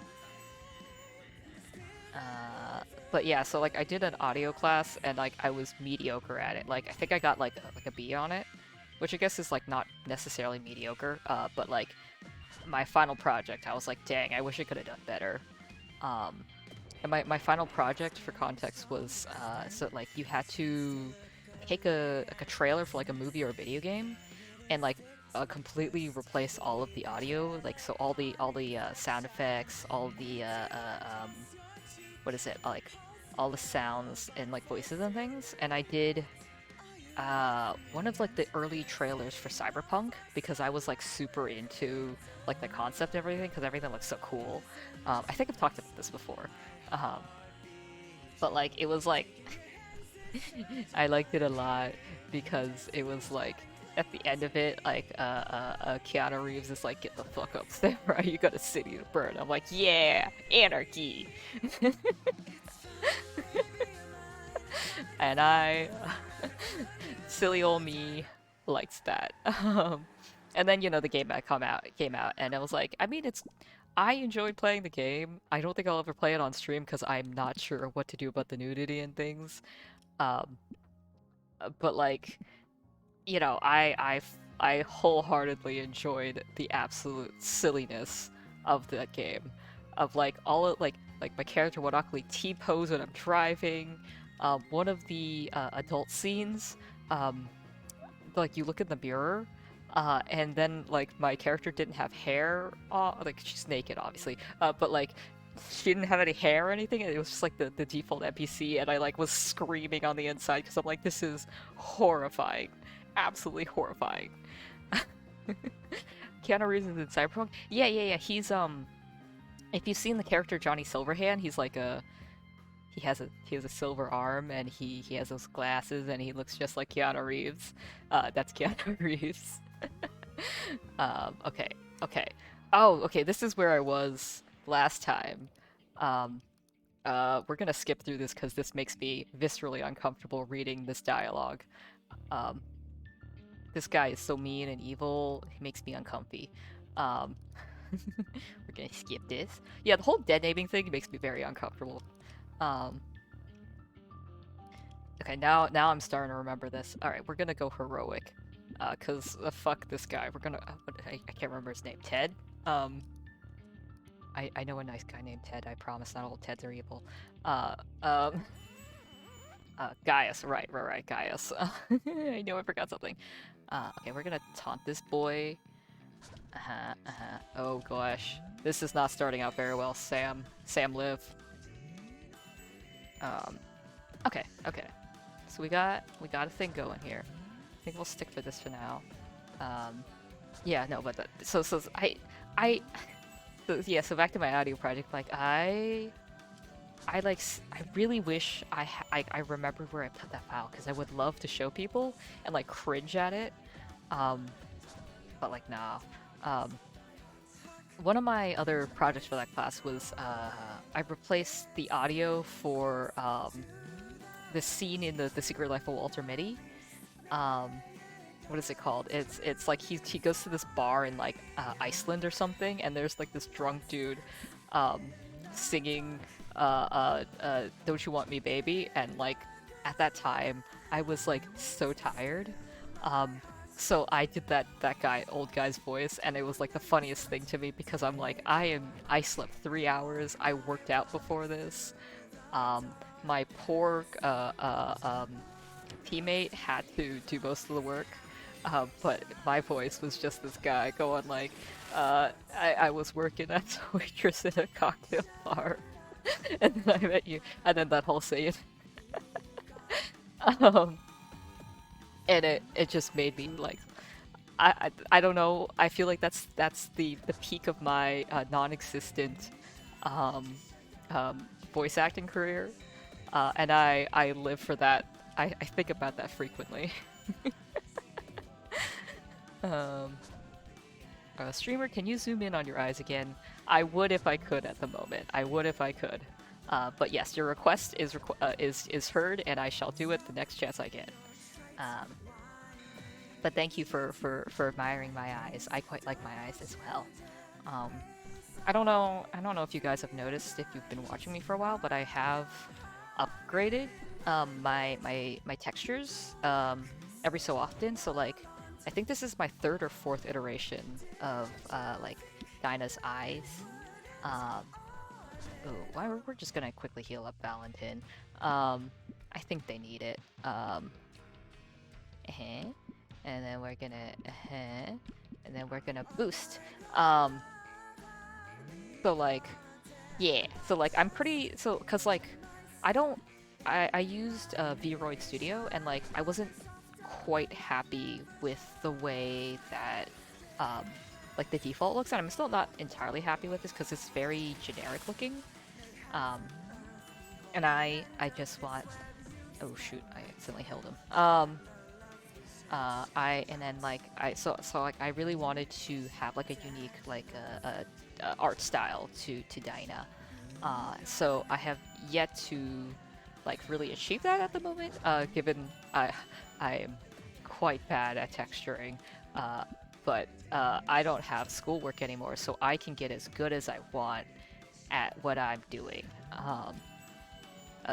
but yeah, so like I did an audio class and like I was mediocre at it. Like I think I got like a B on it, which I guess is like not necessarily mediocre. But like my final project, I was like, dang, I wish I could have done better. Um, and my final project for context was so like you had to take a trailer for like a movie or a video game, and like completely replace all of the audio, like so all the sound effects, all the what is it like all the sounds and like voices and things. And I did one of like the early trailers for Cyberpunk because I was like super into like the concept and everything because everything looks so cool. I think I've talked about this before, um, but like it was like I liked it a lot because it was like at the end of it, like Keanu Reeves is like, "Get the fuck up, Samurai! You got a city to burn." I'm like, "Yeah, anarchy," and silly old me, likes that. And then the game that came out, and I was like, I mean, I enjoyed playing the game. I don't think I'll ever play it on stream because I'm not sure what to do about the nudity and things. Um, but like I wholeheartedly enjoyed the absolute silliness of that game, of like all of like my character would awkwardly T-pose when I'm driving. One of the adult scenes, um, like you look in the mirror, and then like my character didn't have hair, like she's naked obviously, but like she didn't have any hair or anything. It was just like the default NPC, and I like was screaming on the inside because I'm like, this is horrifying, absolutely horrifying. Keanu Reeves is in Cyberpunk. Yeah. If you've seen the character Johnny Silverhand, he's like he has a silver arm and he has those glasses and he looks just like Keanu Reeves. That's Keanu Reeves. Okay, okay. Oh, okay. This is where I was last time. Um, we're gonna skip through this because this makes me viscerally uncomfortable reading this dialogue. Um, this guy is so mean and evil. He makes me uncomfy. Um, we're gonna skip this. Yeah, the whole dead naming thing makes me very uncomfortable. Um, okay, now I'm starting to remember this. All right, we're gonna go heroic. Cause fuck this guy. We're gonna. I can't remember his name. Ted. Um, I know a nice guy named Ted. I promise. Not all Teds are evil. Uh, um, Gaius, right, Gaius. I know I forgot something. Okay, we're gonna taunt this boy. Oh gosh. This is not starting out very well, Sam. Sam live. Um, okay. So we got a thing going here. I think we'll stick for this for now. Um, yeah, no, but I so, yeah, so back to my audio project, like I really wish I remembered where I put that file because I would love to show people and like cringe at it. Um, but like nah. Um, One of my other projects for that class was I replaced the audio for the scene in the Secret Life of Walter Mitty. Um, what is it called? It's like he goes to this bar in like Iceland or something, and there's like this drunk dude um, singing "Don't You Want Me, Baby," and like at that time I was like so tired. Um, so I did that old guy's voice, and it was like the funniest thing to me because I'm like I slept 3 hours. I worked out before this. Um, my poor teammate had to do most of the work, but my voice was just this guy going like, I was working as a waitress in a cocktail bar, and then I met you, and then that whole scene. um, and it just made me like, I don't know. I feel like that's the peak of my non-existent um, voice acting career, and I live for that. I think about that frequently. Um, Streamer, can you zoom in on your eyes again? I would if I could at the moment. I would if I could. But yes, your request is heard, and I shall do it the next chance I get. Um, but thank you for admiring my eyes. I quite like my eyes as well. Um, I don't know if you guys have noticed if you've been watching me for a while, but I have upgraded my textures every so often. So like, I think this is my third or fourth iteration of like Dyna's eyes. Um, we're just gonna quickly heal up Valentin. I think they need it. And then we're gonna and then we're gonna boost. So like, yeah. So like, I'm pretty cause like, I used Vroid Studio, and like I wasn't quite happy with the way that like the default looks, and I'm still not entirely happy with this because it's very generic looking. Um, and I just want, oh shoot, I accidentally held him. And then like like I really wanted to have like a unique like art style to Dyna. So I have yet to like really achieve that at the moment, given I am quite bad at texturing. But I don't have schoolwork anymore, so I can get as good as I want at what I'm doing.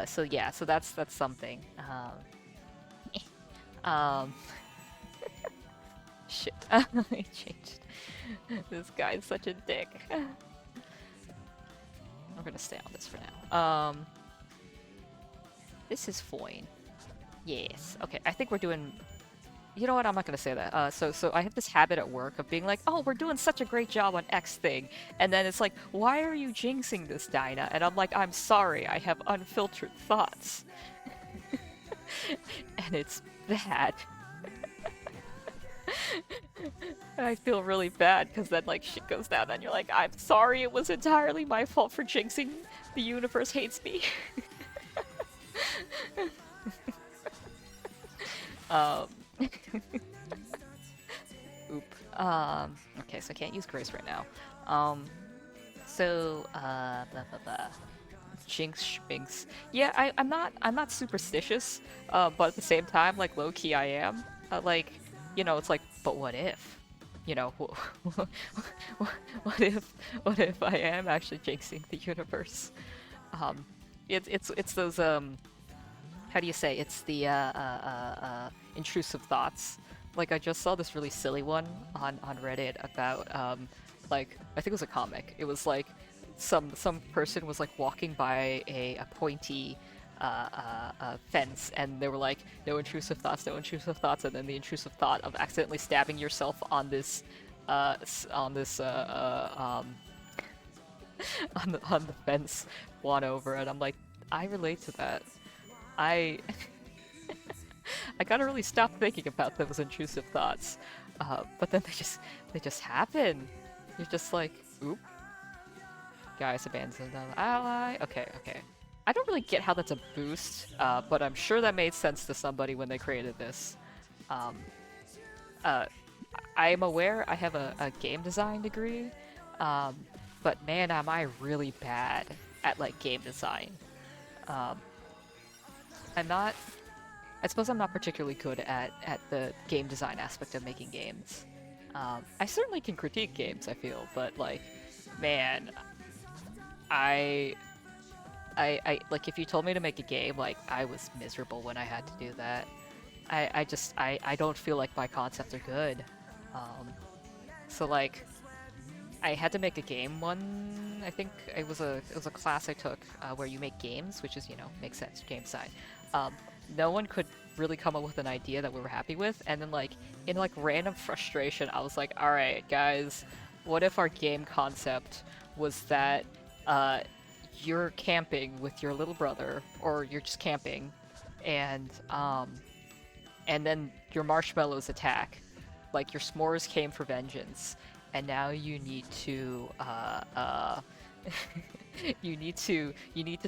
So yeah, so that's something. Um, shit, I changed. This guy's such a dick. I'm gonna stay on this for now. This is fine. Yes. Okay, I think we're doing. You know what? I'm not gonna say that. So I have this habit at work of being like, "Oh, we're doing such a great job on X thing," and then it's like, "Why are you jinxing this, Dyna?" And I'm like, "I'm sorry. I have unfiltered thoughts," and it's bad. And I feel really bad because then like shit goes down, and you're like, "I'm sorry. It was entirely my fault for jinxing. The universe hates me." um. Oop. Okay, so I can't use Grace right now. Blah blah blah. Jinx schminks. Yeah, I'm not superstitious, but at the same time, like low key I am. Like, you know, it's like, but what if? You know, what if I am actually jinxing the universe? It's those how do you say? It's the intrusive thoughts. Like I just saw this really silly one on Reddit about like I think it was a comic. It was like some person was like walking by a pointy fence, and they were like, no intrusive thoughts, no intrusive thoughts, and then the intrusive thought of accidentally stabbing yourself on this, on this, on the fence won over, and I'm like, I relate to that. I I gotta really stop thinking about those intrusive thoughts, but then they just happen. You're just like, oop, guys abandoned an ally. Okay, okay. I don't really get how that's a boost, but I'm sure that made sense to somebody when they created this. Um, uh, I am aware I have a game design degree, um, but man, am I really bad at like game design. Um, I'm not. I suppose I'm not particularly good at the game design aspect of making games. I certainly can critique games, I feel, but like, man, I like if you told me to make a game, like I was miserable when I had to do that. I don't feel like my concepts are good. Um, so like I had to make a game one. I think it was a class I took where you make games, which is makes sense game side. Um, no one could really come up with an idea that we were happy with, and then like in like random frustration, I was like, all right, guys, what if our game concept was that uh, you're camping with your little brother, or you're just camping, and then your marshmallows attack, like your s'mores came for vengeance, and now you need to you need to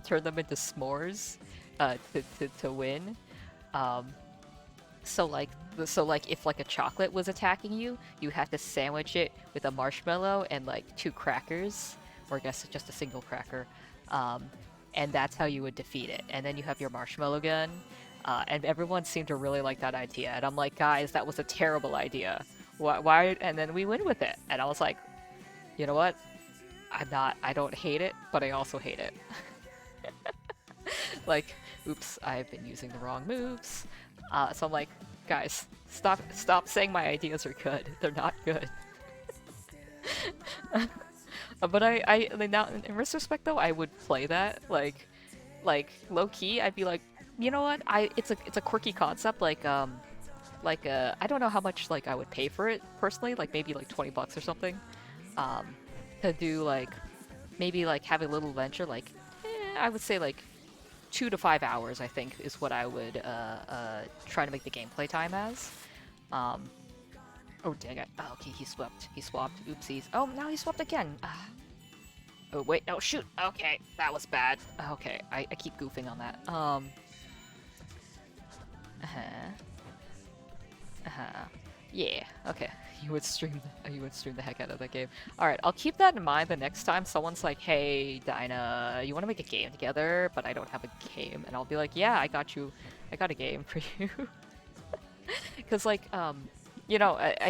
turn them into s'mores to win. Um, so like if like a chocolate was attacking you, you had to sandwich it with a marshmallow and like two crackers, or I guess just a single cracker, um, and that's how you would defeat it. And then you have your marshmallow gun, and everyone seemed to really like that idea. And I'm like, guys, that was a terrible idea. Why? And then we went with it, and I was like, you know what? I don't hate it, but I also hate it. Like, oops, I've been using the wrong moves. So I'm like, guys, stop saying my ideas are good. They're not good. But like, now in retrospect though, I would play that like low key. I'd be like, you know what? It's a quirky concept. I don't know how much like I would pay for it personally. Like maybe like $20 or something. Um, to do like maybe like have a little venture. Like I would say like 2 to 5 hours, I think, is what I would try to make the gameplay time as. Um, oh, dang it. Oh, okay, he swapped. He swapped. Oopsies. Oh, now he swapped again. Oh, wait. Oh, shoot. Okay, that was bad. Okay, I keep goofing on that. Uh-huh. Uh-huh. Yeah, okay. You would stream the heck out of that game. Alright, I'll keep that in mind the next time someone's like, hey, Dyna, you want to make a game together, but I don't have a game. And I'll be like, yeah, I got you. I got a game for you. Because, like, I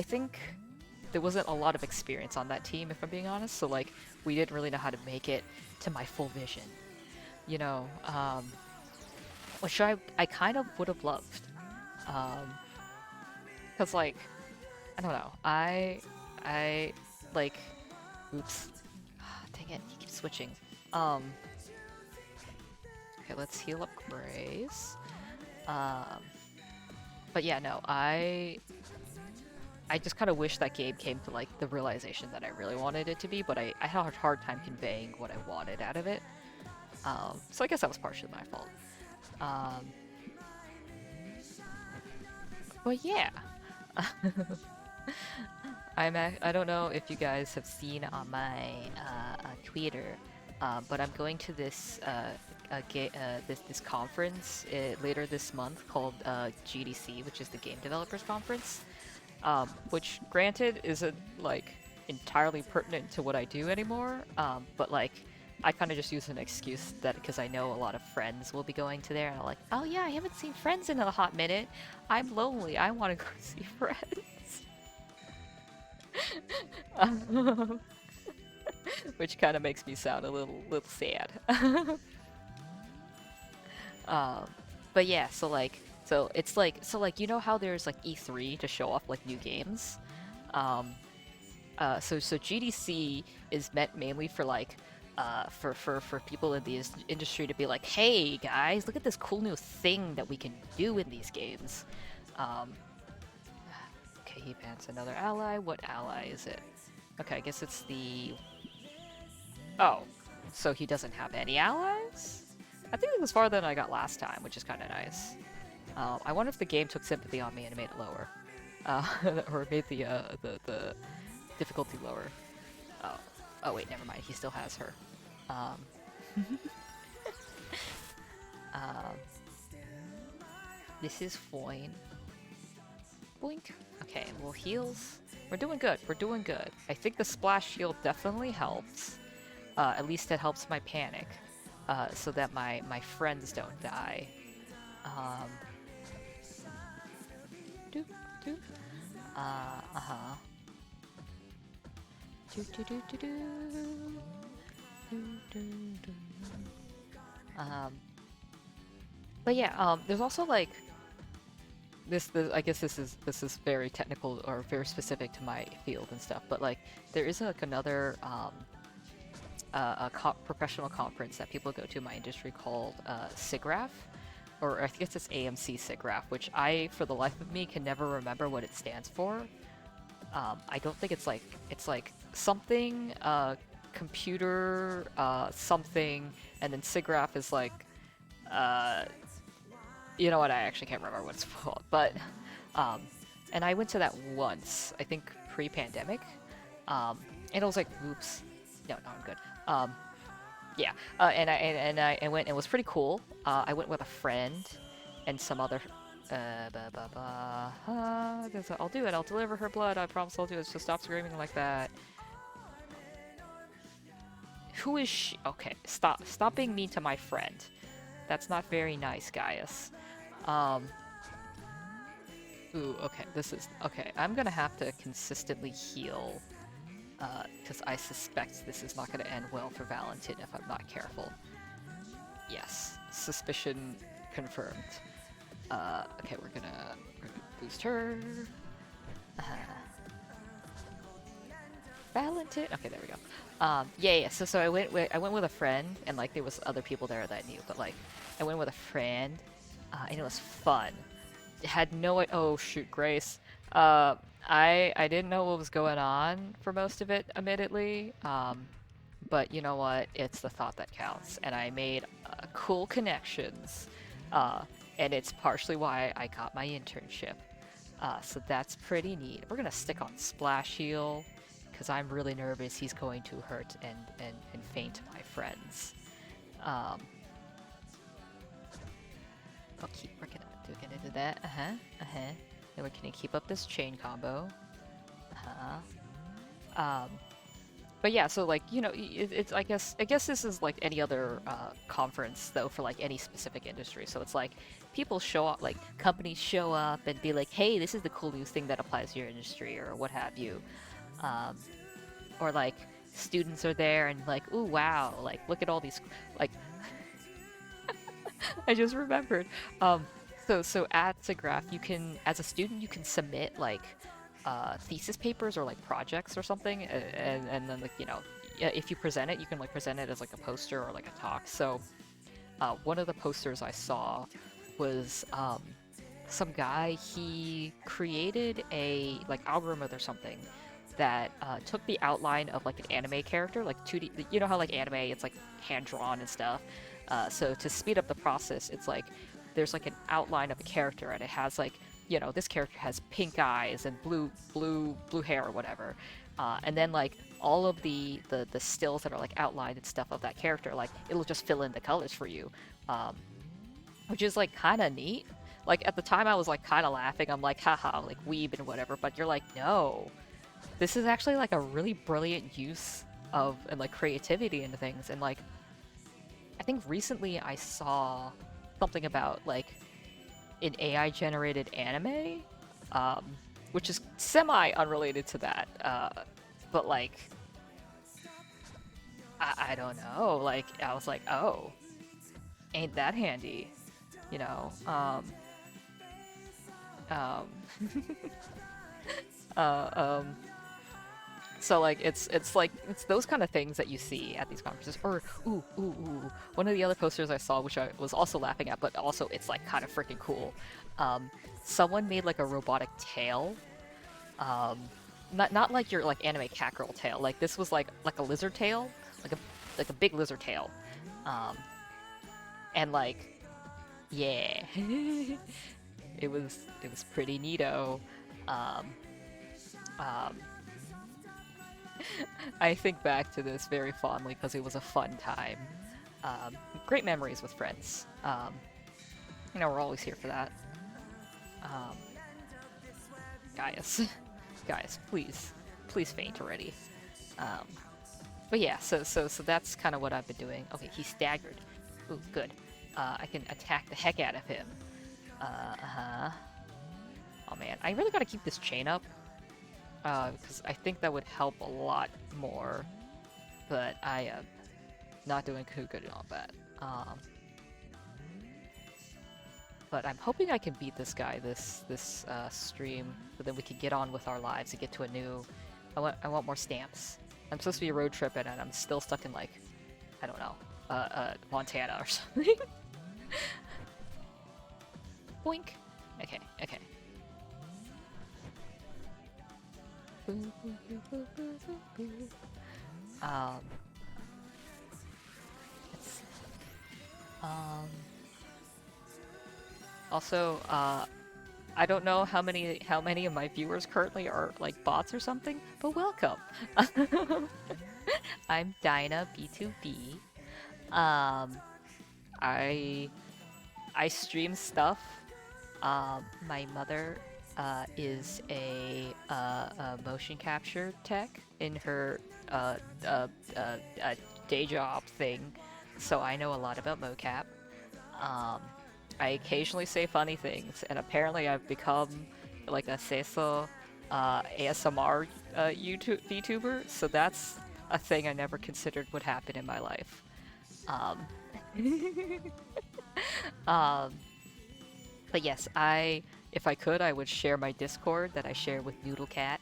think there wasn't a lot of experience on that team, if I'm being honest. So, like, we didn't really know how to make it to my full vision. You know, which I kind of would have loved. Because, like, I don't know. Like, oops. Dang it, he keeps switching. Okay, let's heal up Grace. But yeah, no, I just kind of wish that game came to, like, the realization that I really wanted it to be, but I had a hard time conveying what I wanted out of it. So I guess that was partially my fault. But yeah. I don't know if you guys have seen on my Twitter, but I'm going to this this conference later this month called GDC, which is the Game Developers Conference. Which, granted, isn't like entirely pertinent to what I do anymore. But like, I kind of just use an excuse that because I know a lot of friends will be going to there, and I'm like, oh yeah, I haven't seen friends in a hot minute. I'm lonely. I want to go see friends. Which kind of makes me sound a little sad. um, but yeah, so it's like you know how there's like E3 to show off like new games. So GDC is meant mainly for like for people in the industry to be like, hey guys, look at this cool new thing that we can do in these games. Um, okay, he bans another ally. What ally is it? Okay, I guess it's the. Oh, so he doesn't have any allies? I think it was farther than I got last time, which is kind of nice. I wonder if the game took sympathy on me and made it lower, or made the difficulty lower. Oh, oh wait, never mind. He still has her. Um, um, this is fine. Boink. Okay, well heals. We're doing good. We're doing good. I think the splash shield definitely helps. At least it helps my panic, so that my friends don't die. Um, doop doop. Uh-huh. Do do do do do. Do do do. But yeah, there's also like this. I guess this is very technical or very specific to my field and stuff. But like, there is like another professional conference that people go to in my industry called SIGGRAPH, or I guess it's AMC SIGGRAPH, which I, for the life of me, can never remember what it stands for. I don't think it's like something computer something, and then SIGGRAPH is like you know what? I actually can't remember what it's called, but and I went to that once, I think pre-pandemic, and it was like, oops, no, I'm good. Yeah, and I went, and it was pretty cool. I went with a friend and some other. I'll do it. I'll deliver her blood. I promise I'll do it. So stop screaming like that. Who is she? Okay, stop being mean to my friend. That's not very nice, Gaius. Ooh, okay, this is okay. I'm gonna have to consistently heal, because I suspect this is not gonna end well for Valentin if I'm not careful. Yes, suspicion confirmed. Okay, we're gonna boost her. Valentin. Okay, there we go. Yeah. So I went with a friend, and like there was other people there that I knew, but like I went with a friend, and it was fun. Had no. Oh shoot, Grace. I didn't know what was going on for most of it, admittedly. But you know what? It's the thought that counts, and I made cool connections. And it's partially why I got my internship. So that's pretty neat. We're gonna stick on Splash Heal, because I'm really nervous he's going to hurt and faint my friends. Okay, we're gonna do that. Then we're gonna keep up this chain combo. But yeah, so like, you know, it's I guess this is like any other conference though, for like any specific industry. So it's like people show up, like companies show up and be like, hey, this is the cool new thing that applies to your industry or what have you. Or like students are there and like, ooh, wow, like look at all these, like I just remembered. So at SIGGRAPH, you can, as a student, you can submit like thesis papers or like projects or something, and then like, you know, if you present it, you can like present it as like a poster or like a talk. So one of the posters I saw was some guy, he created a like algorithm or something that took the outline of like an anime character, like 2D, you know how like anime, it's like hand drawn and stuff. So to speed up the process, it's like there's like an outline of a character, and it has like, you know, this character has pink eyes and blue hair or whatever, and then like all of the stills that are like outlined and stuff of that character, like it'll just fill in the colors for you, which is like kind of neat. Like at the time I was like kind of laughing, I'm like, haha, like weeb and whatever, but you're like, no, this is actually like a really brilliant use of and like creativity into things. And like I think recently I saw something about like an AI generated anime, which is semi unrelated to that, but like I don't know, like I was like, oh, ain't that handy, you know. Um, uh, um, So like it's like it's those kind of things that you see at these conferences. Or one of the other posters I saw, which I was also laughing at, but also it's like kind of freaking cool. Um, someone made like a robotic tail. Um, not like your like anime cat girl tail. Like this was like a lizard tail, like a big lizard tail. Um, and like yeah, it was pretty neato. Um, um, I think back to this very fondly because it was a fun time. Um, Great memories with friends. We're always here for that. Um, Gaius, Gaius, please faint already. Um, but yeah, so that's kind of what I've been doing. Okay, he's staggered. Ooh, good. I can attack the heck out of him. Uh-huh. Oh man, I really gotta keep this chain up. Because I think that would help a lot more. But I am not doing too good on that. But I'm hoping I can beat this guy this stream, so then we can get on with our lives and get to a new. I want more stamps. I'm supposed to be road tripping, and I'm still stuck in like, I don't know, Montana or something. Boink. Okay, okay. Um, let's see. Um, Also, I don't know how many of my viewers currently are like bots or something, but welcome. I'm Dyna B2B. Um, I I stream stuff. My mother is a motion capture tech in her uh, uh, day job thing, so I know a lot about mocap. Um, I occasionally say funny things, and apparently I've become like a Seiso ASMR YouTube VTuber, so that's a thing I never considered would happen in my life. Um, um, but yes, if I could, I would share my Discord that I share with Noodle Cat.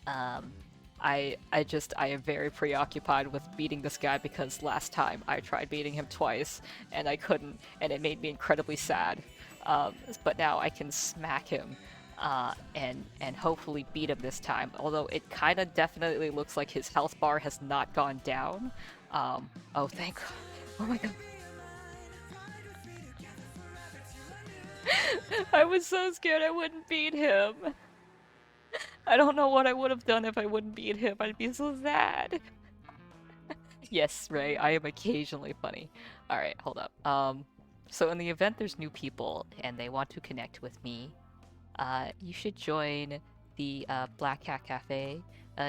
Um, I am very preoccupied with beating this guy because last time I tried beating him twice and I couldn't, and it made me incredibly sad. But now I can smack him, and hopefully beat him this time. Although it kind of definitely looks like his health bar has not gone down. Oh, thank God. Oh my God. I was so scared I wouldn't beat him. I don't know what I would have done if I wouldn't beat him. I'd be so sad. Yes, Ray, I am occasionally funny. Alright, hold up. So in the event there's new people and they want to connect with me, you should join the Black Cat Cafe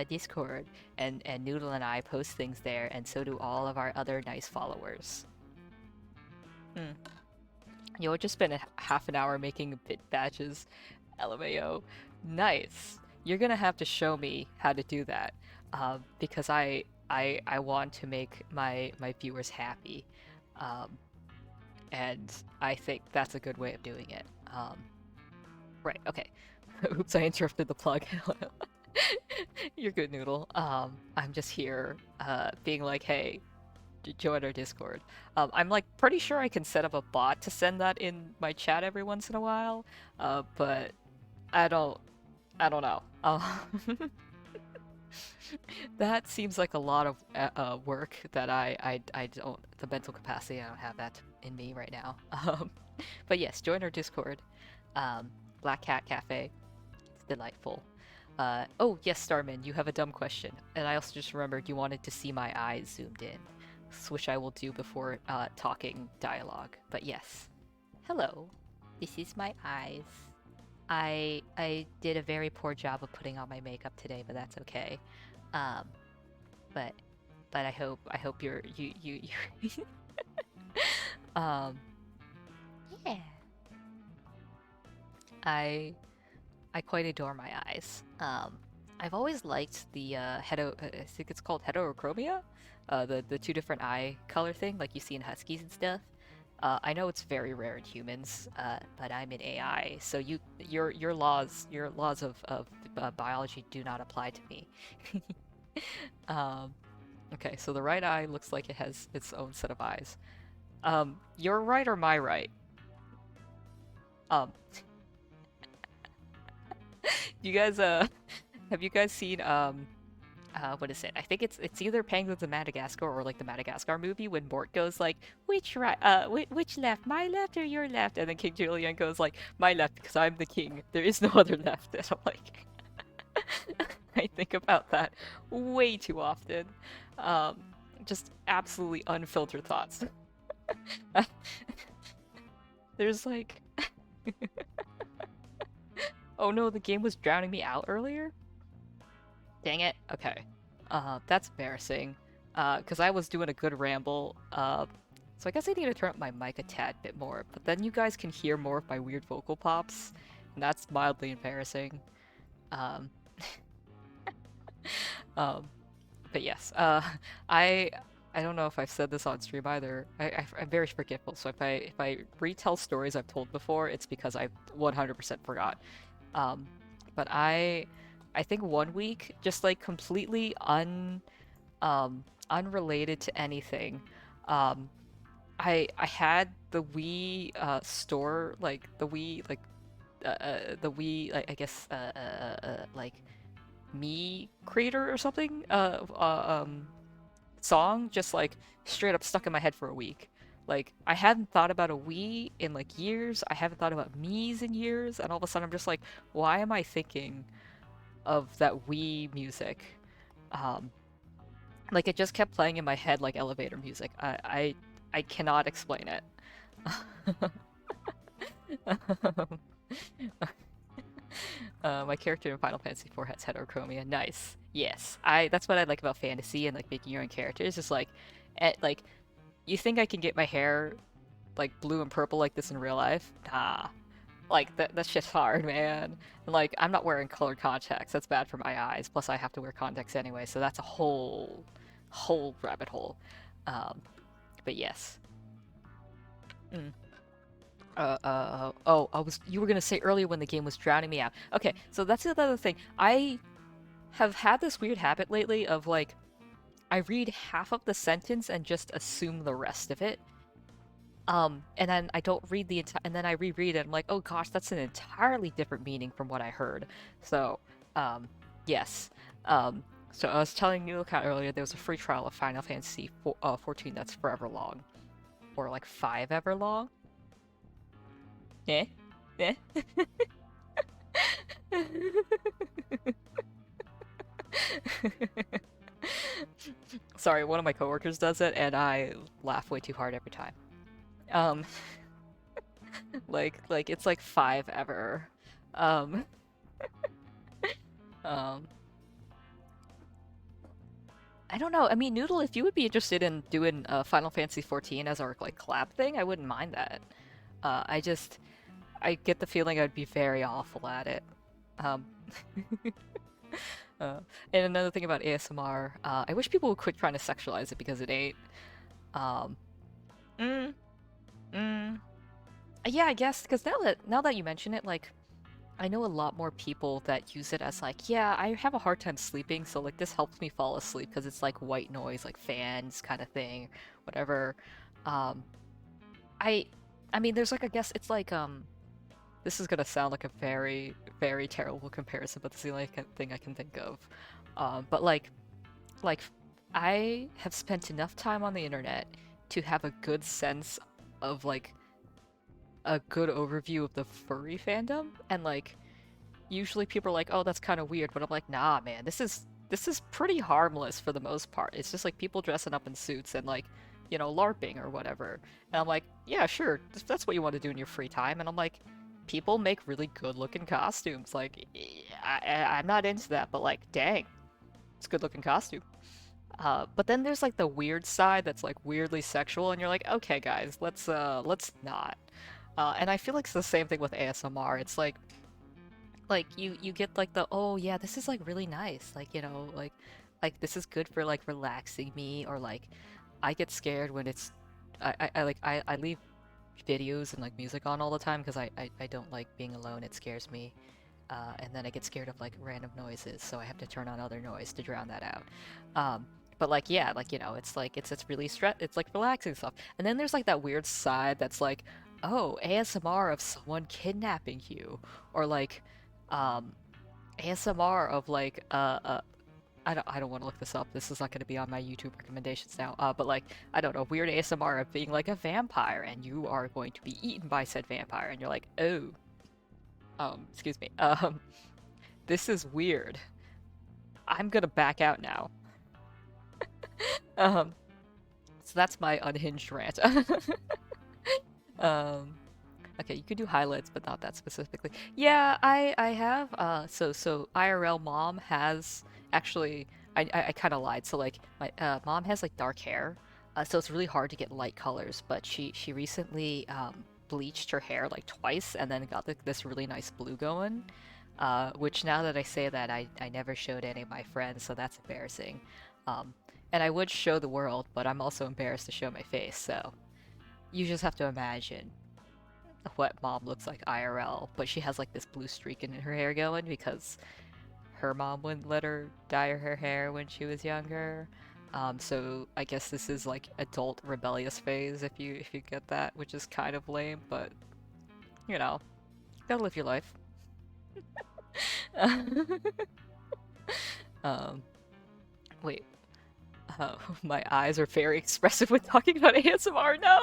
Discord, and Noodle and I post things there, and so do all of our other nice followers. Hmm. You'll just spend half an hour making bit badges. LMAO. Nice. You're gonna have to show me how to do that, because I want to make my viewers happy, um, and I think that's a good way of doing it. Right. Okay. Oops, I interrupted the plug. You're good, Noodle. I'm just here, being like, hey, join our Discord. I'm like pretty sure I can set up a bot to send that in my chat every once in a while, but I don't I don't know. That seems like a lot of work that I don't, the mental capacity, I don't have that in me right now. But yes, join our Discord. Black Cat Cafe. It's delightful. Oh yes, Starman, you have a dumb question, and I also just remembered you wanted to see my eyes zoomed in, which I will do before talking dialogue. But yes, hello. This is my eyes. I did a very poor job of putting on my makeup today, but that's okay. Um, but I hope you um yeah. I I quite adore my eyes. I've always liked the I think it's called heterochromia, the two different eye color thing, like you see in huskies and stuff. I know it's very rare in humans, but I'm an AI, so your laws of biology do not apply to me. Um, okay, so the right eye looks like it has its own set of eyes. Your right or my right? Um, you guys, have you guys seen, what is it? I think it's either Penguins of Madagascar or like the Madagascar movie when Mort goes like, which right, which left, my left or your left? And then King Julian goes like, my left because I'm the king. There is no other left. And I'm like, I think about that way too often. Um, just absolutely unfiltered thoughts. There's like, oh no, the game was drowning me out earlier. Dang it. Okay. That's embarrassing. Because I was doing a good ramble. So I guess I need to turn up my mic a tad bit more. But then you guys can hear more of my weird vocal pops, and that's mildly embarrassing. Um, um, but yes. I I don't know if I've said this on stream either. I'm very forgetful, so if I retell stories I've told before, it's because I 100% forgot. Um, but I think one week, just like completely unrelated to anything. Um, I had the Wii store, like the Wii, like I guess like me creator or something song just like straight up stuck in my head for a week. Like I hadn't thought about a Wii in like years. I haven't thought about Mii's in years, and all of a sudden I'm just like, why am I thinking of that Wii music? Um, like it just kept playing in my head like elevator music. I cannot explain it. My character in Final Fantasy IV has heterochromia. Nice. Yes. I That's what I like about fantasy and like making your own characters. Just like, like you think I can get my hair like blue and purple like this in real life? Nah. Like that's just hard, man. And, like I'm not wearing colored contacts. That's bad for my eyes. Plus I have to wear contacts anyway, so that's a whole rabbit hole. Um, but yes. Mm. Oh, you were gonna say earlier when the game was drowning me out. Okay, so that's the other thing. I have had this weird habit lately of like, I read half of the sentence and just assume the rest of it. And then I don't read the entire, and then I reread it. I'm like, oh gosh, that's an entirely different meaning from what I heard. So, um, yes. So I was telling you earlier, there was a free trial of Final Fantasy 14 that's forever long, or like 5 ever long. Eh? Eh? Sorry, one of my coworkers does it, and I laugh way too hard every time. Um, like it's like 5 ever. Um, um, I don't know. I mean, Noodle, if you would be interested in doing Final Fantasy 14 as our like collab thing, I wouldn't mind that. I get the feeling I'd be very awful at it. Um, uh, and another thing about ASMR, I wish people would quit trying to sexualize it because it ain't. Um, mm, mm, yeah, I guess because now that you mention it, like I know a lot more people that use it as like, yeah, I have a hard time sleeping, so like this helps me fall asleep because it's like white noise, like fans kind of thing, whatever. Um, I, I mean, there's like I guess it's like this is gonna sound like a very very terrible comparison, but this is the only thing I can think of. But like I have spent enough time on the internet to have a good sense of like a good overview of the furry fandom, and like usually people are like, oh, that's kind of weird, but I'm like, nah, man, this is pretty harmless for the most part. It's just like people dressing up in suits and like, LARPing or whatever. And I'm like, yeah, sure, if that's what you want to do in your free time. And I'm like, people make really good looking costumes. Like, I'm not into that, but like, dang, it's a good looking costume. But then there's like the weird side that's like weirdly sexual, and you're like, okay, guys, let's not. And I feel like it's the same thing with ASMR. It's like you get like the, oh yeah, this is like really nice, like like this is good for like relaxing me, or like I get scared when it's I leave videos and like music on all the time because I don't like being alone. It scares me. and then I get scared of like random noises, so I have to turn on other noise to drown that out. But like yeah, like it's really it's like relaxing stuff. And then there's like that weird side that's like, oh, ASMR of someone kidnapping you, or like um, ASMR of like I don't want to look this up. This is not going to be on my YouTube recommendations now. But like, I don't know, weird ASMR of being like a vampire and you are going to be eaten by said vampire, and you're like, oh, excuse me, this is weird. I'm gonna back out now. Um, so that's my unhinged rant. um, okay, you could do highlights, but not that specifically. Yeah, I have. So IRL mom has actually. I kind of lied. So like my mom has like dark hair, so it's really hard to get light colors. But she recently bleached her hair like twice and then got like, this really nice blue going. Which now that I say that, I never showed any of my friends, so that's embarrassing. Um, and I would show the world, but I'm also embarrassed to show my face. So you just have to imagine what mom looks like IRL, but she has like this blue streak in her hair going because her mom wouldn't let her dye her hair when she was younger. So I guess this is like adult rebellious phase if you get that, which is kind of lame, but you know, gotta live your life. um, wait, my eyes are very expressive when talking about ASMR. No,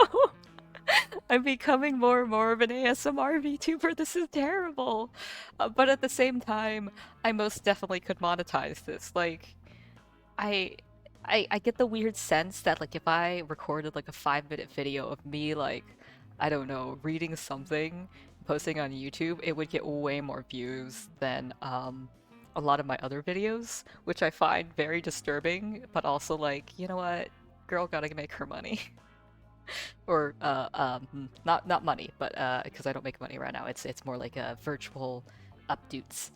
I'm becoming more and more of an ASMR VTuber. This is terrible. But at the same time, I most definitely could monetize this. Like, I, I get the weird sense that like if I recorded like a 5 minute video of me like, I don't know, reading something, posting on YouTube, it would get way more views than a lot of my other videos, which I find very disturbing. But also like, you know what, girl gotta make her money. Or not money, but because I don't make money right now, it's more like a virtual updoots.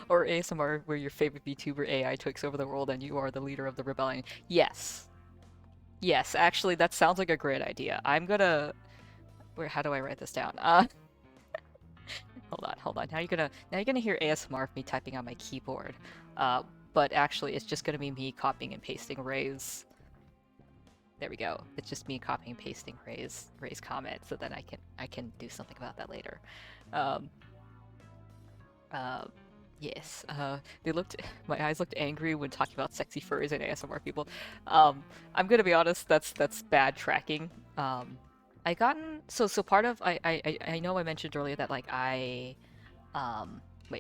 Or ASMR where your favorite VTuber AI takes over the world and you are the leader of the rebellion. Yes. Yes, actually that sounds like a great idea. I'm gonna how do I write this down? Hold on. Now you're gonna hear ASMR of me typing on my keyboard. Uh but actually it's just gonna be me copying and pasting Ray's. There we go. It's just me copying and pasting Ray's comment, so then I can do something about that later. Um uh yes. They looked my eyes looked angry when talking about sexy furries and ASMR people. I'm gonna be honest, that's bad tracking. I gotten so part of I know I mentioned earlier that like wait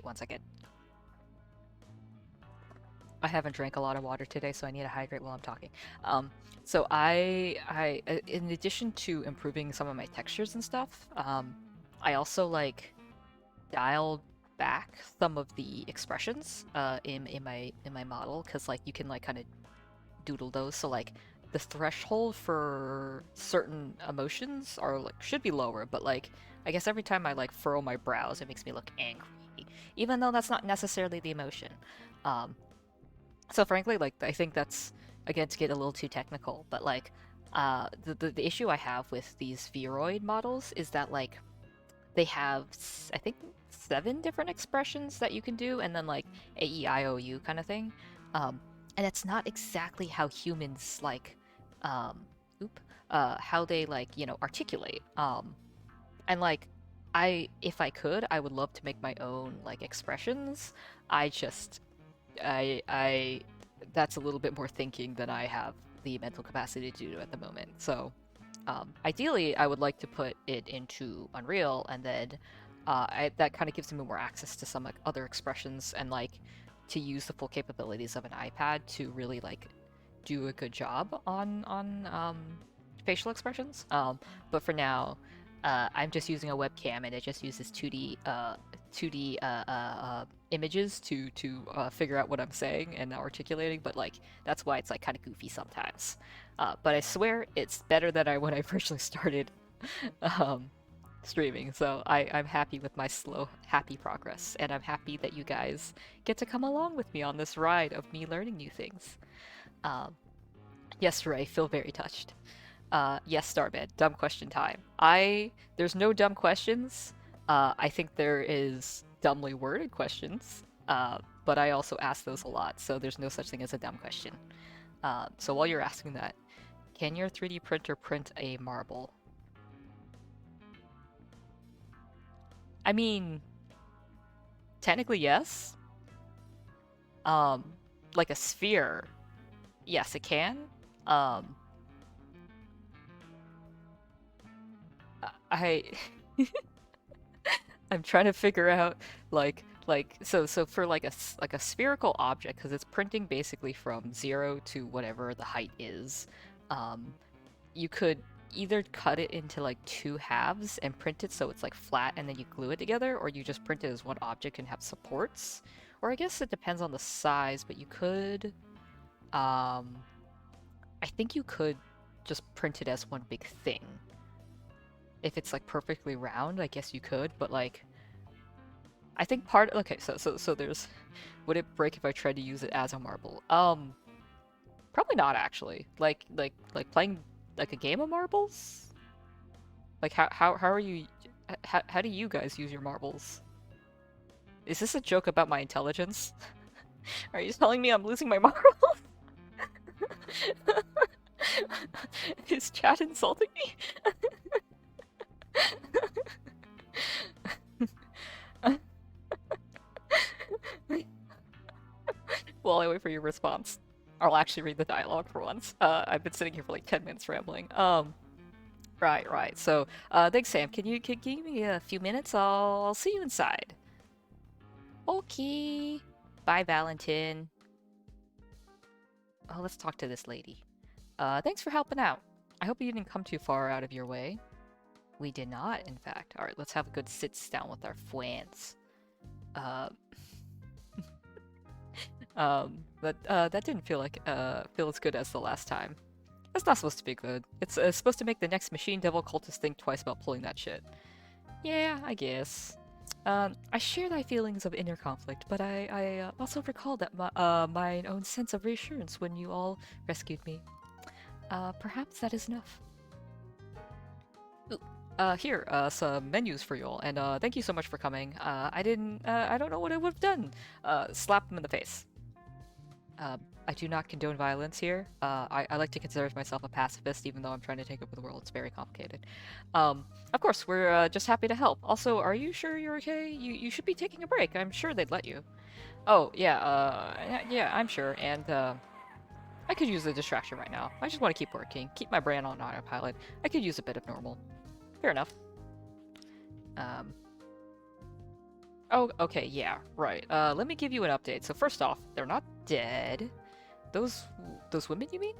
1 second. I haven't drank a lot of water today, so I need to hydrate while I'm talking. So in addition to improving some of my textures and stuff, I also like dialed back some of the expressions in my model, because like you can like kind of doodle those. So like the threshold for certain emotions are like should be lower, but like I guess every time I like furrow my brows, it makes me look angry, even though that's not necessarily the emotion. Um, so frankly, like I think that's again to get a little too technical, but like the issue I have with these Viroid models is that like they have I think 7 different expressions that you can do, and then like AEIOU kind of thing. And it's not exactly how humans like um how they like articulate. And like if I could, I would love to make my own like expressions. I just I that's a little bit more thinking than I have the mental capacity to do at the moment. So ideally, I would like to put it into Unreal, and then that kind of gives me more access to some like other expressions, and like to use the full capabilities of an iPad to really like do a good job on facial expressions. But for now, I'm just using a webcam, and it just uses 2D images to figure out what I'm saying and articulating. But like that's why it's like kind of goofy sometimes. But I swear it's better than when I originally started um, streaming. So I'm happy with my slow, happy progress, and I'm happy that you guys get to come along with me on this ride of me learning new things. Um, yes, Ray, feel very touched. Yes, Starbed. Dumb question time. There's no dumb questions. I think there is dumbly worded questions. But I also ask those a lot, so there's no such thing as a dumb question. So while you're asking that, can your 3D printer print a marble? I mean, technically yes. Um, like a sphere, yes, it can. Um, I I'm trying to figure out so for like a spherical object because it's printing basically from 0 to whatever the height is. Um, you could either cut it into like two halves and print it so it's like flat and then you glue it together, or you just print it as one object and have supports. Or I guess it depends on the size, but you could um I think you could just print it as one big thing. If it's like perfectly round, I guess you could, but like I think okay, so there's would it break if I tried to use it as a marble? Probably not actually. Like playing like a game of marbles? Like how are you how do you guys use your marbles? Is this a joke about my intelligence? Are you telling me I'm losing my marbles? Is chat insulting me? While I wait for your response, I'll actually read the dialogue for once. I've been sitting here for like 10 minutes rambling. Right. So, thanks, Sam. Can you give me a few minutes? I'll see you inside. Okay. Bye, Valentin. Oh, let's talk to this lady. Thanks for helping out. I hope you didn't come too far out of your way. We did not, in fact. All right, let's have a good sits down with our friends. Uh, that didn't feel as good as the last time. That's not supposed to be good. It's supposed to make the next machine devil cultist think twice about pulling that shit. Yeah, I guess. I share thy feelings of inner conflict, but I also recall that mine own sense of reassurance when you all rescued me. Perhaps that is enough. Ooh, here, some menus for you all, and thank you so much for coming. I don't know what I would have done. Slap them in the face. I do not condone violence here. I like to consider myself a pacifist, even though I'm trying to take over the world. It's very complicated. Of course, we're just happy to help. Also, are you sure you're okay? You should be taking a break. I'm sure they'd let you. Oh, yeah, yeah, I'm sure. And, I could use a distraction right now. I just want to keep working, keep my brain on autopilot. I could use a bit of normal. Fair enough. Um, oh, okay, yeah, right. Let me give you an update. So first off, they're not dead. Those women, you mean?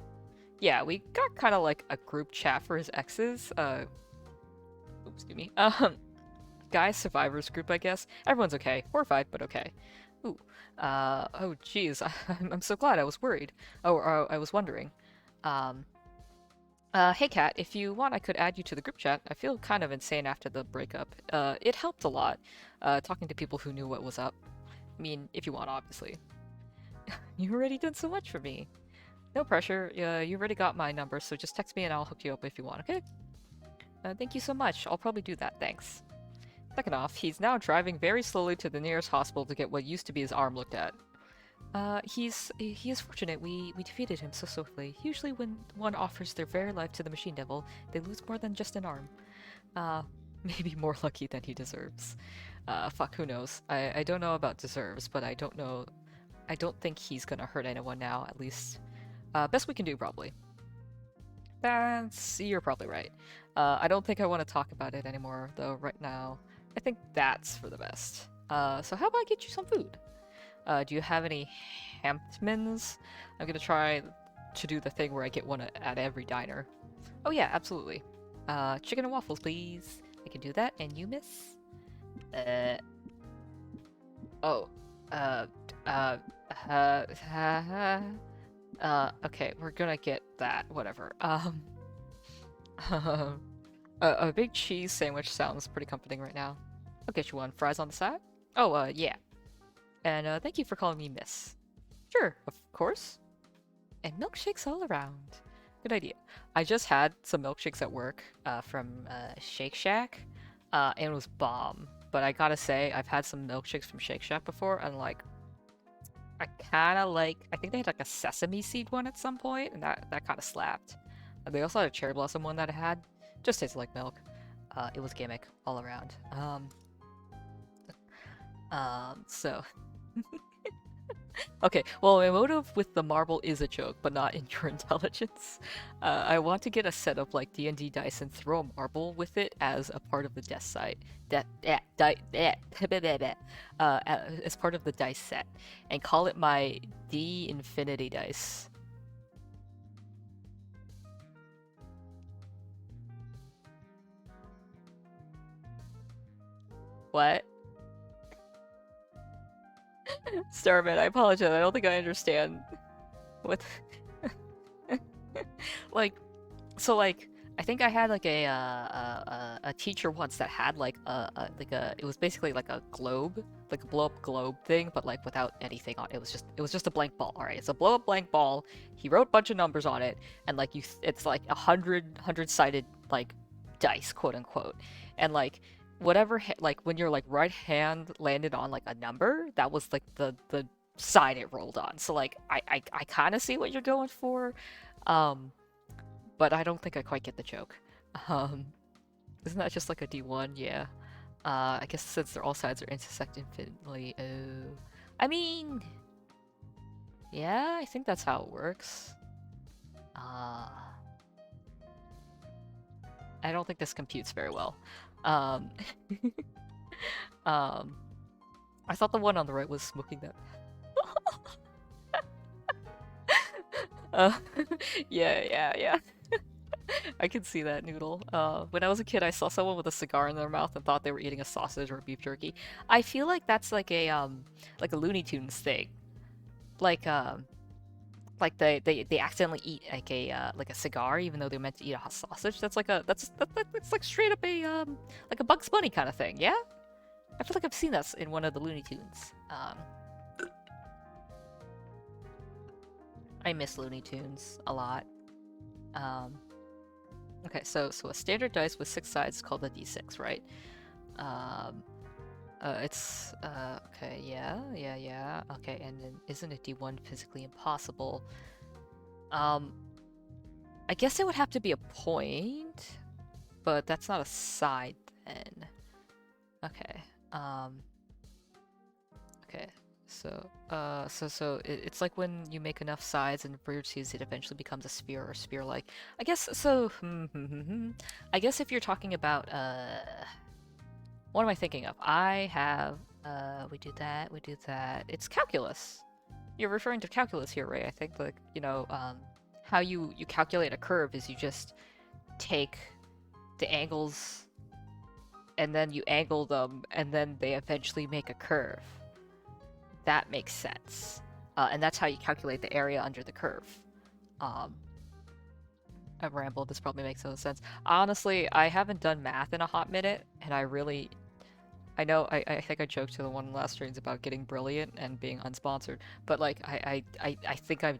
Yeah, we got kind of like a group chat for his exes. Oops, excuse me. Guys survivors group, I guess. Everyone's okay. Horrified, but okay. Ooh. Oh, geez. I'm so glad. I was worried. Oh, I was wondering. Um, hey Kat, if you want, I could add you to the group chat. I feel kind of insane after the breakup. It helped a lot, talking to people who knew what was up. I mean, if you want, obviously. You already done so much for me. No pressure. You already got my number, so just text me and I'll hook you up if you want, okay? Thank you so much. I'll probably do that, thanks. Second off, he's now driving very slowly to the nearest hospital to get what used to be his arm looked at. He is fortunate we defeated him so swiftly. Usually when one offers their very life to the machine devil, they lose more than just an arm. Maybe more lucky than he deserves. Fuck, who knows? I don't know about deserves, but I don't think he's gonna hurt anyone now, at least. Best we can do, probably. You're probably right. I don't think I want to talk about it anymore, though, right now. I think that's for the best. So how about I get you some food? Do you have any Hamptons? I'm gonna try to do the thing where I get one at every diner. Oh yeah, absolutely. Chicken and waffles, please. I can do that. And you, miss? Oh. Okay, we're gonna get that. Whatever. A big cheese sandwich sounds pretty comforting right now. I'll get you one. Fries on the side? Oh, yeah. And, thank you for calling me miss. Sure, of course. And milkshakes all around. Good idea. I just had some milkshakes at work from Shake Shack, and it was bomb. But I gotta say, I've had some milkshakes from Shake Shack before, and like, I kind of like. I think they had like a sesame seed one at some point, and that kind of slapped. They also had a cherry blossom one that I had. Just tasted like milk. It was gimmick all around. So okay, well, my motive with the marble is a joke, but not in your intelligence. I want to get a set of like D&D dice and throw a marble with it as a part of the death site. As part of the dice set, and call it my D Infinity dice. What? Starman, I apologize. I don't think I understand. What? Like, so like I think I had like a teacher once that had like a it was basically like a globe, like a blow up globe thing, but like without anything on it. It was just a blank ball. All right, it's a blow up blank ball. He wrote a bunch of numbers on it, and like it's like a hundred sided like dice, quote unquote, and like whatever like when your like right hand landed on like a number, that was like the side it rolled on. So like I kind of see what you're going for. Um, but I don't think I quite get the joke. Um, isn't that just like a D1? Yeah. I guess since they're all sides are intersect infinitely. Oh, I mean, yeah, I think that's how it works. Uh, I don't think this computes very well. Um, um, I thought the one on the right was smoking that. uh, yeah. I can see that, Noodle. When I was a kid, I saw someone with a cigar in their mouth and thought they were eating a sausage or beef jerky. I feel like that's like a Looney Tunes thing. Like, like they accidentally eat like a cigar even though they're meant to eat a hot sausage. That's like straight up like a Bugs Bunny kind of thing. Yeah, I feel like I've seen that in one of the Looney Tunes. I miss Looney Tunes a lot. Um, Okay, so a standard dice with 6 sides is called a D6, right? Um, it's okay, yeah. Okay, and then isn't a D1 physically impossible? Um, I guess it would have to be a point, but that's not a side then. Okay. Okay. It's like when you make enough sides and vertices, it eventually becomes a sphere or sphere-like. I guess so. I guess if you're talking about what am I thinking of? I have we do that. It's calculus. You're referring to calculus here, right? I think like how you calculate a curve is you just take the angles and then you angle them and then they eventually make a curve. That makes sense. And that's how you calculate the area under the curve. I rambled, this probably makes no sense. Honestly, I haven't done math in a hot minute, and I know, I think I joked to the one last streams about getting brilliant and being unsponsored, but like, I think I'm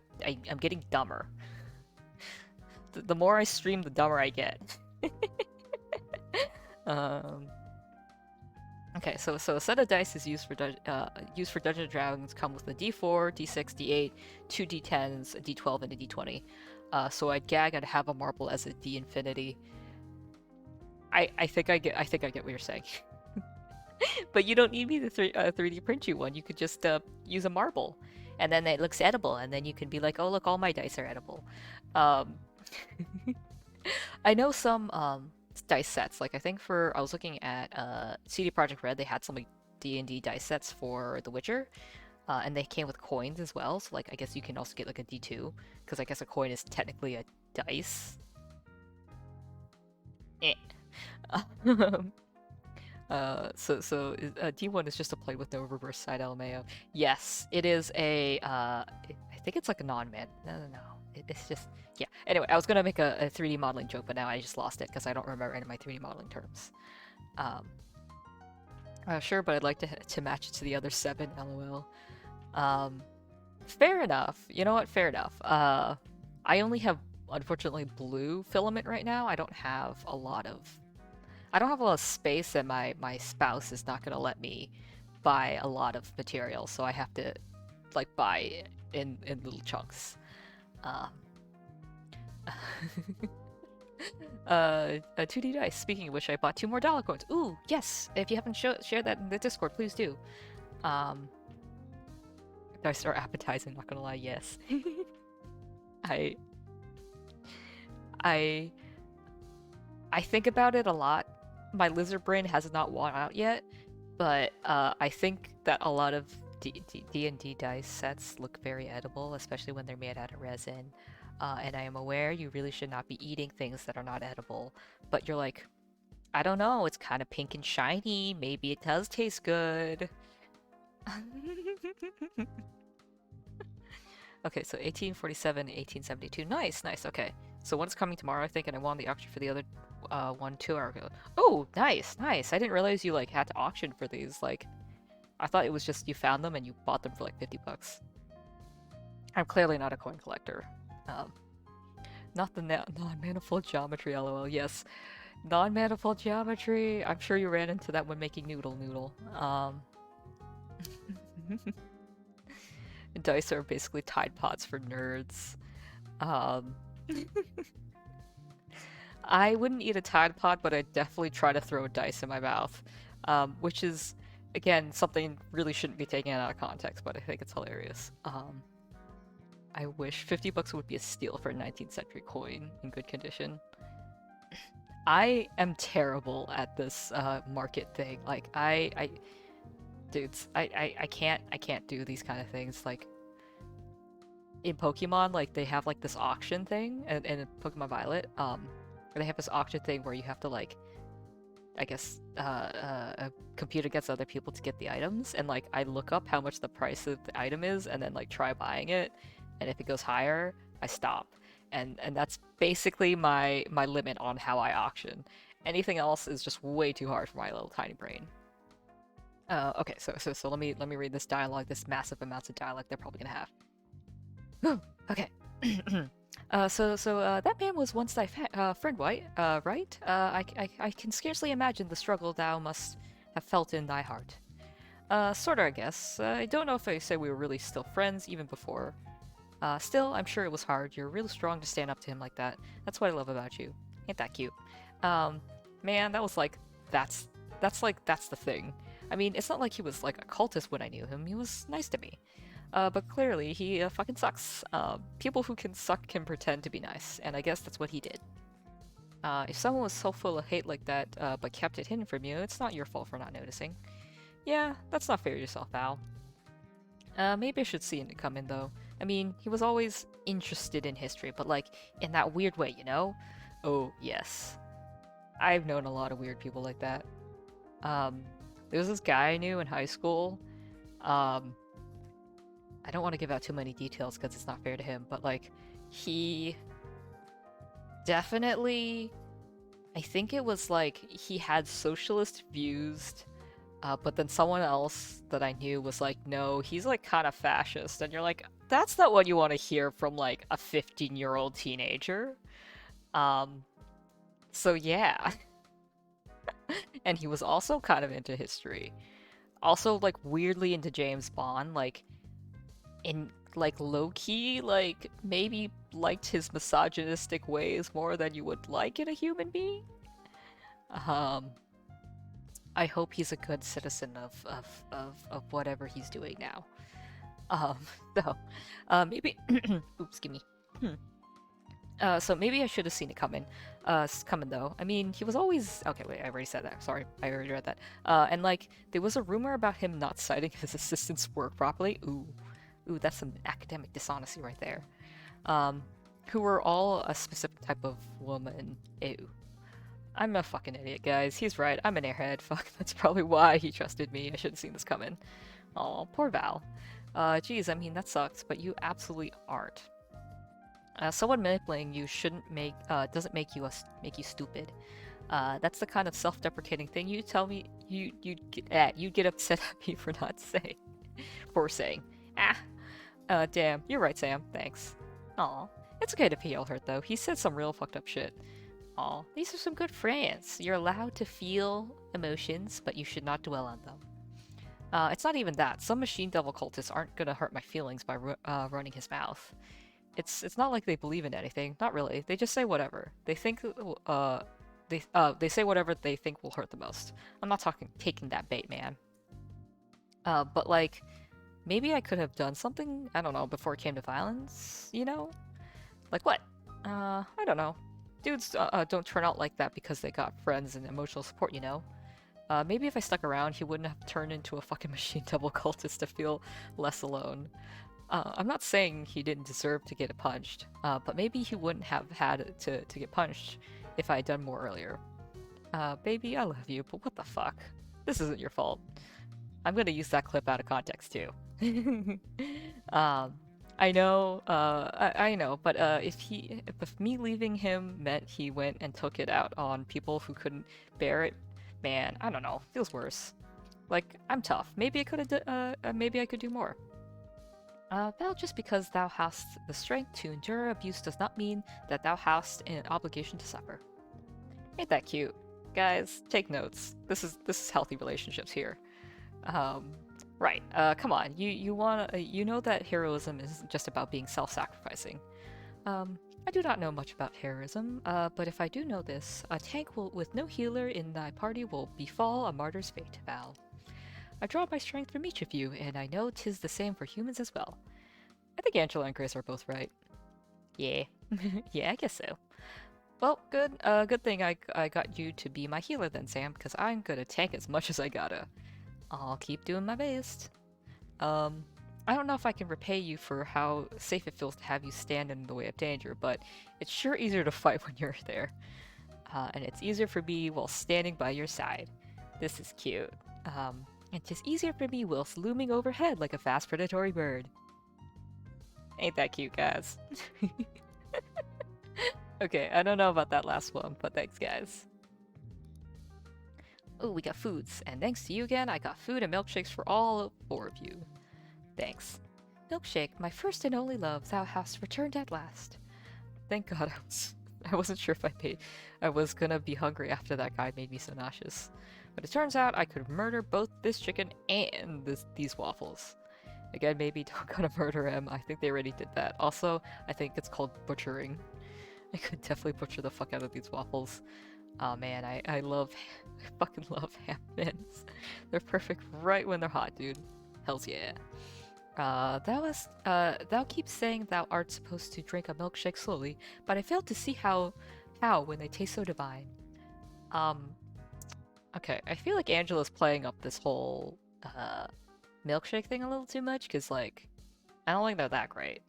getting dumber. The more I stream, the dumber I get. Okay, so a set of dice is used for Dungeons and Dragons. Come with a D4, D6, D8, two D10s, a D12, and a D20. So I'd gag I'd have a marble as a D infinity. I think I get what you're saying. But you don't need me to 3D print you one. You could just use a marble, and then it looks edible, and then you can be like, oh look, all my dice are edible. I know some dice sets. Like I think I was looking at CD Projekt Red, they had some like D&D dice sets for The Witcher, and they came with coins as well. So like I guess you can also get like a D2 because I guess a coin is technically a dice. Eh. D1 is just a play with no reverse side LMAO. Yes, it is a. I think it's like a non-man. No. It's just yeah. Anyway, I was gonna make a 3D modeling joke, but now I just lost it because I don't remember any of my 3D modeling terms. Sure, but I'd like to match it to the other 7. LOL. Fair enough. You know what? Fair enough. I only have unfortunately blue filament right now. I don't have a lot of space, and my spouse is not gonna let me buy a lot of material, so I have to like buy in little chunks. Um, 2D dice. Speaking of which, I bought 2 more dollar coins. Ooh, yes! If you haven't shared that in the Discord, please do. Um, dice are appetizing. Not gonna lie, yes. I I I think about it a lot. My lizard brain has not worn out yet, but I think that a lot of D&D dice sets look very edible, especially when they're made out of resin. And I am aware you really should not be eating things that are not edible, but you're like, I don't know, it's kind of pink and shiny, maybe it does taste good. Okay, so 1847, 1872. Nice, nice, okay. So one's coming tomorrow, I think, and I won the auction for the other one 2 hours ago. Oh, nice, nice. I didn't realize you like had to auction for these. Like, I thought it was just you found them and you bought them for like 50 bucks. I'm clearly not a coin collector. Um, not the non-manifold geometry, lol. Yes, non-manifold geometry. I'm sure you ran into that when making Noodle Noodle. Dice are basically Tide Pods for nerds. Um, I wouldn't eat a Tide Pod, but I'd definitely try to throw a dice in my mouth, which is, again, something really shouldn't be taken out of context, but I think it's hilarious. I wish 50 bucks would be a steal for a 19th century coin in good condition. I am terrible at this market thing. Like, dudes, I can't do these kind of things. Like, in Pokemon, like, they have, like, this auction thing, and in Pokemon Violet, they have this auction thing where you have to, like, I guess, compete against other people to get the items, and, like, I look up how much the price of the item is, and then, like, try buying it, and if it goes higher, I stop. And that's basically my limit on how I auction. Anything else is just way too hard for my little tiny brain. Okay, so let me read this dialogue, this massive amounts of dialogue they're probably gonna have. Okay. That man was once thy friend, White, right? I can scarcely imagine the struggle thou must have felt in thy heart. Sorta, I guess. I don't know if I say we were really still friends even before. Still, I'm sure it was hard. You're really strong to stand up to him like that. That's what I love about you. Ain't that cute? Man, that was like, that's the thing. I mean, it's not like he was like a cultist when I knew him. He was nice to me. But clearly, he fucking sucks. People who can suck can pretend to be nice, and I guess that's what he did. If someone was so full of hate like that, but kept it hidden from you, it's not your fault for not noticing. Yeah, that's not fair to yourself, Val. Maybe I should see him come in, though. I mean, he was always interested in history, but like, in that weird way, you know? Oh, yes. I've known a lot of weird people like that. There was this guy I knew in high school. I don't want to give out too many details because it's not fair to him, but like, he definitely, I think it was like, he had socialist views, but then someone else that I knew was like, no, he's like kind of fascist, and you're like, that's not what you want to hear from like a 15-year-old teenager. So yeah. And he was also kind of into history. Also, like, weirdly into James Bond, like, in, like, low-key, like, maybe liked his misogynistic ways more than you would like in a human being. I hope he's a good citizen of whatever he's doing now. Though, maybe, oops, give me. So maybe I should have seen it coming. Coming though. I mean, he was always okay. Wait, I already said that. Sorry, I already read that. And like, there was a rumor about him not citing his assistant's work properly. Ooh, that's some academic dishonesty right there. Who were all a specific type of woman. Ew. I'm a fucking idiot, guys. He's right. I'm an airhead. Fuck. That's probably why he trusted me. I should have seen this coming. Aw, poor Val. Geez, I mean, that sucks, but you absolutely aren't. Someone manipulating you doesn't make you stupid. That's the kind of self-deprecating thing you tell me you'd get upset at me for not saying. Damn, you're right, Sam. Thanks. Aw, It's okay to feel hurt though. He said some real fucked up shit. Aw, these are some good friends. You're allowed to feel emotions, but you should not dwell on them. It's not even that. Some machine devil cultists aren't gonna hurt my feelings by running his mouth. It's not like they believe in anything. Not really. They just say whatever. They think they say whatever they think will hurt the most. I'm not talking taking that bait, man. But like maybe I could have done something, I don't know, before it came to violence, you know? Like what? I don't know. Dudes don't turn out like that because they got friends and emotional support, you know? Maybe if I stuck around, he wouldn't have turned into a fucking machine devil cultist to feel less alone. I'm not saying he didn't deserve to get punched, but maybe he wouldn't have had to get punched if I had done more earlier. Baby, I love you, but what the fuck? This isn't your fault. I'm gonna use that clip out of context too. I know, I know, but if me leaving him meant he went and took it out on people who couldn't bear it, man, I don't know, feels worse. Like, I'm tough. Maybe I maybe I could do more. Val, just because thou hast the strength to endure abuse does not mean that thou hast an obligation to suffer. Ain't that cute? Guys, take notes. This is healthy relationships here. Right. Come on. You know that heroism isn't just about being self-sacrificing. I do not know much about heroism, but if I do know this, a tank with no healer in thy party will befall a martyr's fate, Val. I draw my strength from each of you, and I know 'tis the same for humans as well. I think Angela and Grace are both right. Yeah. Yeah, I guess so. Well, good thing I got you to be my healer then, Sam, because I'm gonna tank as much as I gotta. I'll keep doing my best. I don't know if I can repay you for how safe it feels to have you stand in the way of danger, but it's sure easier to fight when you're there. And it's easier for me while standing by your side. This is cute. And 'tis easier for me whilst looming overhead like a fast predatory bird. Ain't that cute, guys? Okay, I don't know about that last one, but thanks, guys. Oh, we got foods, and thanks to you again, I got food and milkshakes for all 4 of you. Thanks. Milkshake, my first and only love, thou hast returned at last. Thank God I wasn't sure if I was gonna be hungry after that guy made me so nauseous. But it turns out I could murder both this chicken and these waffles. Again, maybe don't gotta murder him. I think they already did that. Also, I think it's called butchering. I could definitely butcher the fuck out of these waffles. Oh man, I fucking love ham mints. They're perfect right when they're hot, dude. Hells yeah. Thou keeps saying thou art supposed to drink a milkshake slowly, but I fail to see how when they taste so divine. Okay, I feel like Angela's playing up this whole, milkshake thing a little too much, because, like, I don't think they're that great.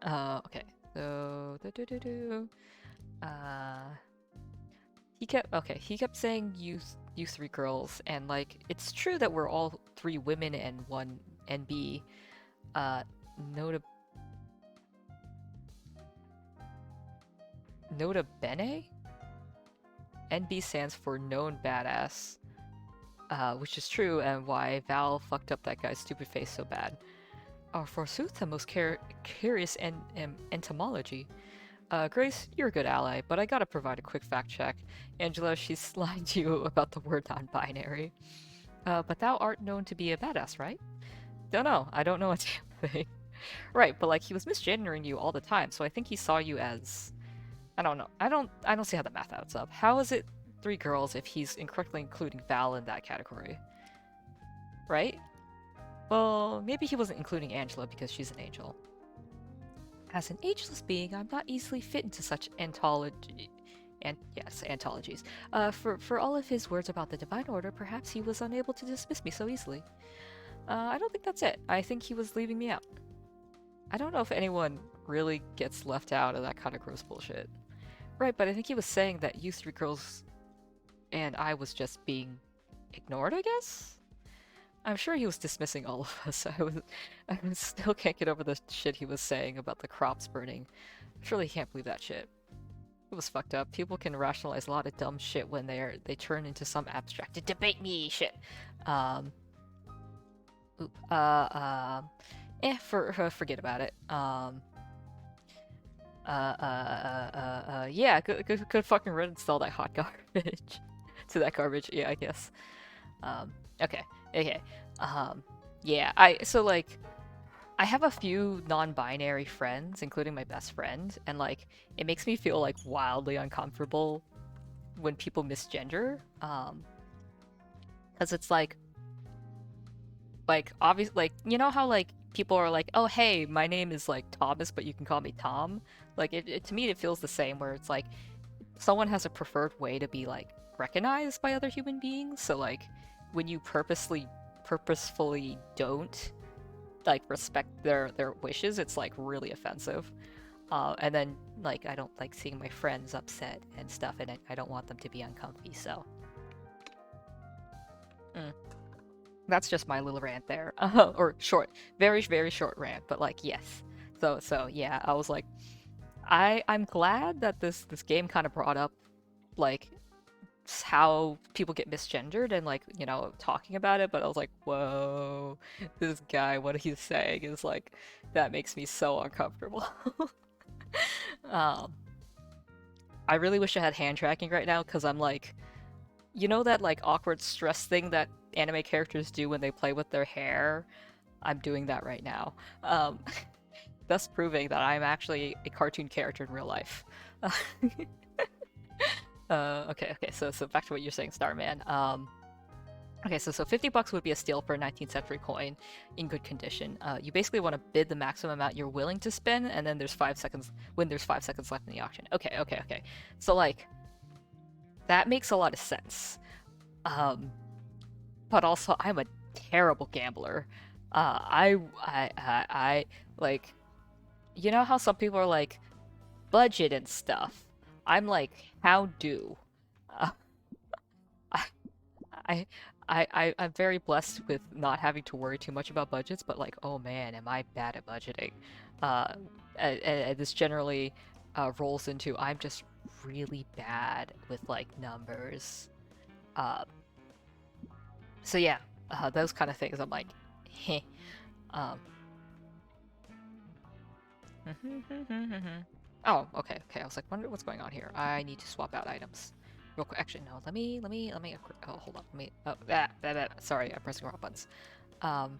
Okay, so, he kept saying you 3 girls, and, like, it's true that we're all 3 women and 1 NB, nota bene? NB stands for known badass, which is true and why Val fucked up that guy's stupid face so bad. Forsooth, the most curious entomology. Grace, you're a good ally, but I gotta provide a quick fact check. Angela, she's lying to you about the word non-binary. But thou art known to be a badass, right? Don't know. I don't know a damn thing. Right, but like he was misgendering you all the time, so I think he saw you as... I don't know. I don't see how the math adds up. How is it 3 girls if he's incorrectly including Val in that category? Right? Well, maybe he wasn't including Angela because she's an angel. As an ageless being, I'm not easily fit into such anthologies. For all of his words about the Divine Order, perhaps he was unable to dismiss me so easily. I don't think that's it. I think he was leaving me out. I don't know if anyone really gets left out of that kind of gross bullshit. Right, but I think he was saying that you 3 girls and I was just being ignored, I guess? I'm sure he was dismissing all of us. I still can't get over the shit he was saying about the crops burning. I truly can't believe that shit. It was fucked up. People can rationalize a lot of dumb shit when they turn into some abstracted debate me shit. forget about it. Yeah, could fucking reinstall that hot garbage to that garbage. Yeah, I guess. Um, okay, okay. Um, yeah, so like I have a few non-binary friends, including my best friend, and like it makes me feel like wildly uncomfortable when people misgender. Because it's like obvious, like you know how like people are like, oh hey, my name is like Thomas, but you can call me Tom. Like to me, it feels the same. Where it's like someone has a preferred way to be like recognized by other human beings. So like when you purposefully don't like respect their wishes, it's like really offensive. And then like I don't like seeing my friends upset and stuff, and I don't want them to be uncomfy. So mm, that's just my little rant there, or short, very short rant, but like yes. So yeah, I was like, I'm glad that this game kind of brought up like how people get misgendered and like talking about it, but I was like, whoa, this guy, what he's saying is like that makes me so uncomfortable. um I really wish I had hand tracking right now because I'm like, that like awkward stress thing that anime characters do when they play with their hair. I'm doing that right now, um thus proving that I'm actually a cartoon character in real life. Okay, so back to what you're saying, Starman. Okay, so $50 would be a steal for a 19th century coin in good condition. You basically want to bid the maximum amount you're willing to spend, and then there's 5 seconds when there's 5 seconds left in the auction. Okay. So like that makes a lot of sense. Um, but also I'm a terrible gambler. I like how some people are like budget and stuff. I'm like how do. Uh, I, I'm very blessed with not having to worry too much about budgets, but like, oh man, am I bad at budgeting? And this generally rolls into I'm just really bad with like numbers. Uh, so yeah, those kind of things. I'm like, heh. Um, oh, okay. I was like, wonder what's going on here. I need to swap out items. Real quick. Actually, no. Oh, hold on. Let me. Oh, that. Sorry, I'm pressing wrong buttons. Um,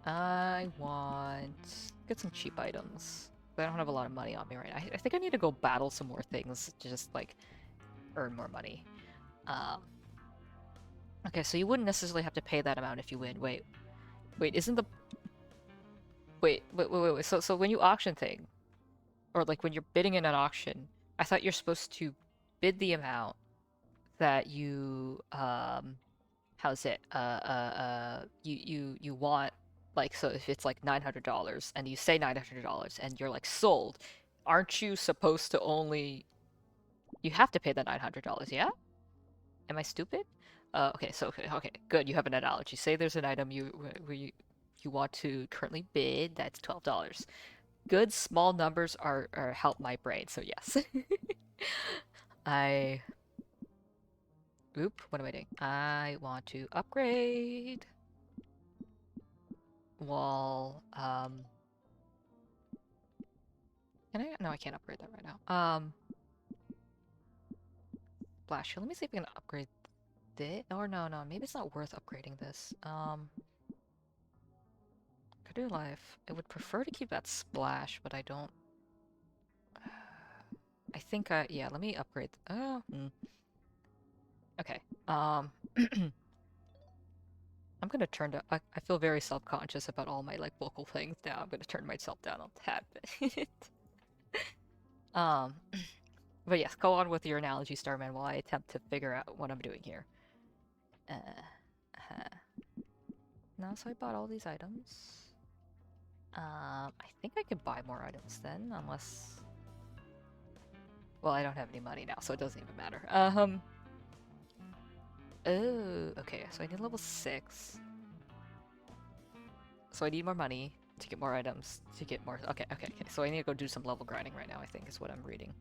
I want get some cheap items. But I don't have a lot of money on me right now. I think I need to go battle some more things to just like earn more money. Um, okay, so you wouldn't necessarily have to pay that amount if you win. Wait, isn't the wait. So when you auction thing, or like when you're bidding in an auction, I thought you're supposed to bid the amount that you how's it you want, like, so if it's like $900 and you say $900 and you're like sold, aren't you supposed to only you have to pay the $900? Yeah, am I stupid? Okay, good, you have an analogy. Say there's an item you want to currently bid that's $12. Good small numbers are help my brain, so yes. I what am I doing? I want to upgrade wall. Can I? No, I can't upgrade that right now. Splash. Let me see if I can upgrade this. Or no, maybe it's not worth upgrading this. Could do life. I would prefer to keep that splash, but I don't. I think yeah. Let me upgrade. Okay. I'm gonna turn to. I feel very self-conscious about all my like vocal things now. I'm gonna turn myself down a tad bit. um, but yes, go on with your analogy, Starman, while I attempt to figure out what I'm doing here. Uh, no, so I bought all these items. I think I could buy more items then, unless. Well, I don't have any money now, so it doesn't even matter. Oh, okay. So I need level 6. So I need more money to get more items, to get more. Okay. So I need to go do some level grinding right now, I think, is what I'm reading.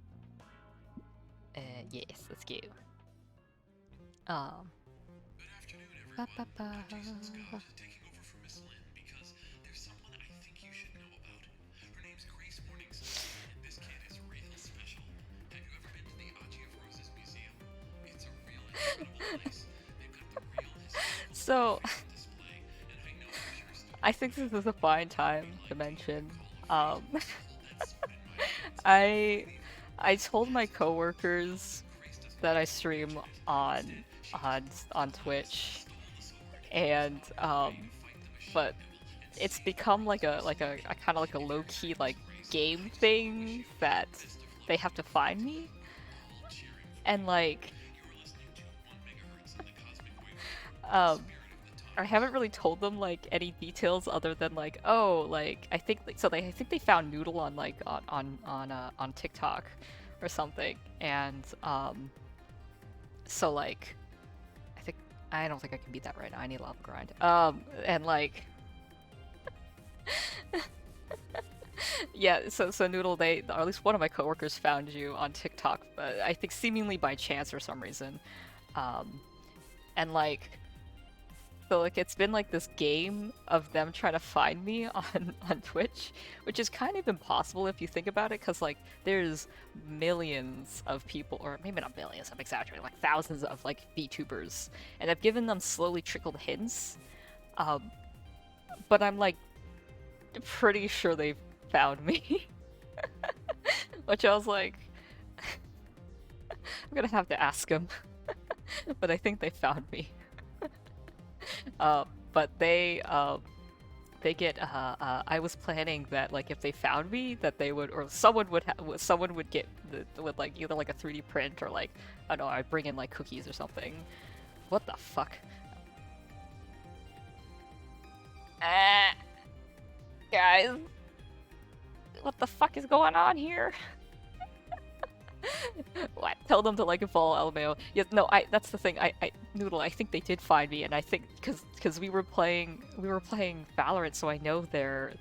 Yes, let's go. Ba, ba, ba. So, I think this is a fine time to mention. Um, I I told my coworkers that I stream on Twitch, and but it's become like a kind of like a low key like game thing that they have to find me, and like um I haven't really told them like any details other than like, oh, like I think they found Noodle on like on TikTok or something, and so like I think I don't think I can beat that right now. I need a lava grind. And like yeah, so Noodle, they, or at least one of my coworkers found you on TikTok, I think seemingly by chance for some reason. Um, and like So like it's been like this game of them trying to find me on Twitch, which is kind of impossible if you think about it, because like there's millions of people, or maybe not millions, I'm exaggerating, like thousands of like VTubers, and I've given them slowly trickled hints, um, but I'm like pretty sure they've found me, which I was like, I'm gonna have to ask them, but I think they found me. But they get I was planning that like if they found me that they would, or someone would get with like either like a 3D print or like I don't know, I'd bring in like cookies or something. What the fuck? Ah, guys, what the fuck is going on here? What? Tell them to like follow LMAO. Yeah, no, that's the thing. Noodle, I think they did find me, and I think because we were playing Valorant, so I know their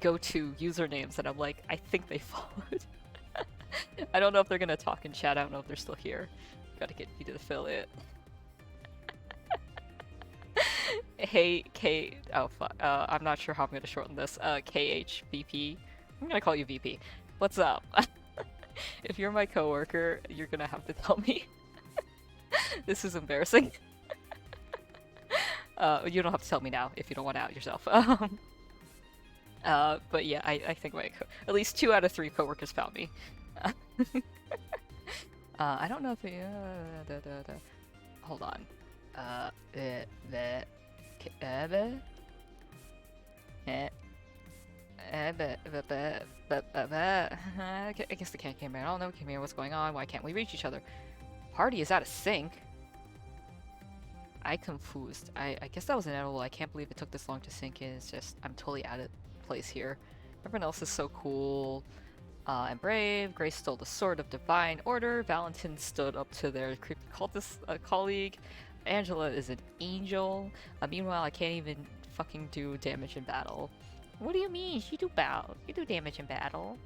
go-to usernames, and I'm like, I think they followed. I don't know if they're gonna talk in chat. I don't know if they're still here. Gotta get you to the affiliate. Hey, K. Oh fuck. I'm not sure how I'm gonna shorten this. KHVP. I'm gonna call you VP. What's up? If you're my coworker, you're gonna have to tell me. This is embarrassing. You don't have to tell me now if you don't want to out yourself. But yeah, I think at least 2 out of 3 coworkers found me. I don't know if they. Hold on. I guess the cat came in. I don't know, came here. What's going on? Why can't we reach each other? Party is out of sync. I confused. I guess that was inevitable. I can't believe it took this long to sync in. It's just I'm totally out of place here. Everyone else is so cool and brave. Grace stole the sword of divine order. Valentin stood up to their creepy cultist colleague. Angela is an angel. Meanwhile, I can't even fucking do damage in battle. What do you mean? You do damage in battle.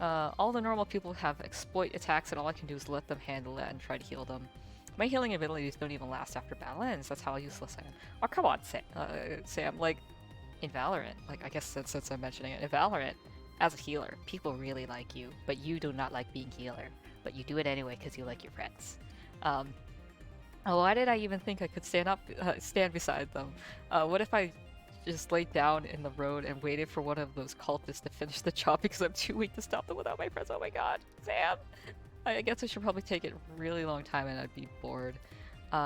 All the normal people have exploit attacks, and all I can do is let them handle it and try to heal them. My healing abilities don't even last after battle ends. That's how useless I am. Oh, come on, Sam. Like, in Valorant, like, I guess since I'm mentioning it, in Valorant, as a healer, people really like you, but you do not like being healer. But you do it anyway because you like your friends. Why did I even think I could stand beside them? What if I just laid down in the road and waited for one of those cultists to finish the job because I'm too weak to stop them without my friends? Oh my god, Sam! I guess I should probably take it a really long time and I'd be bored.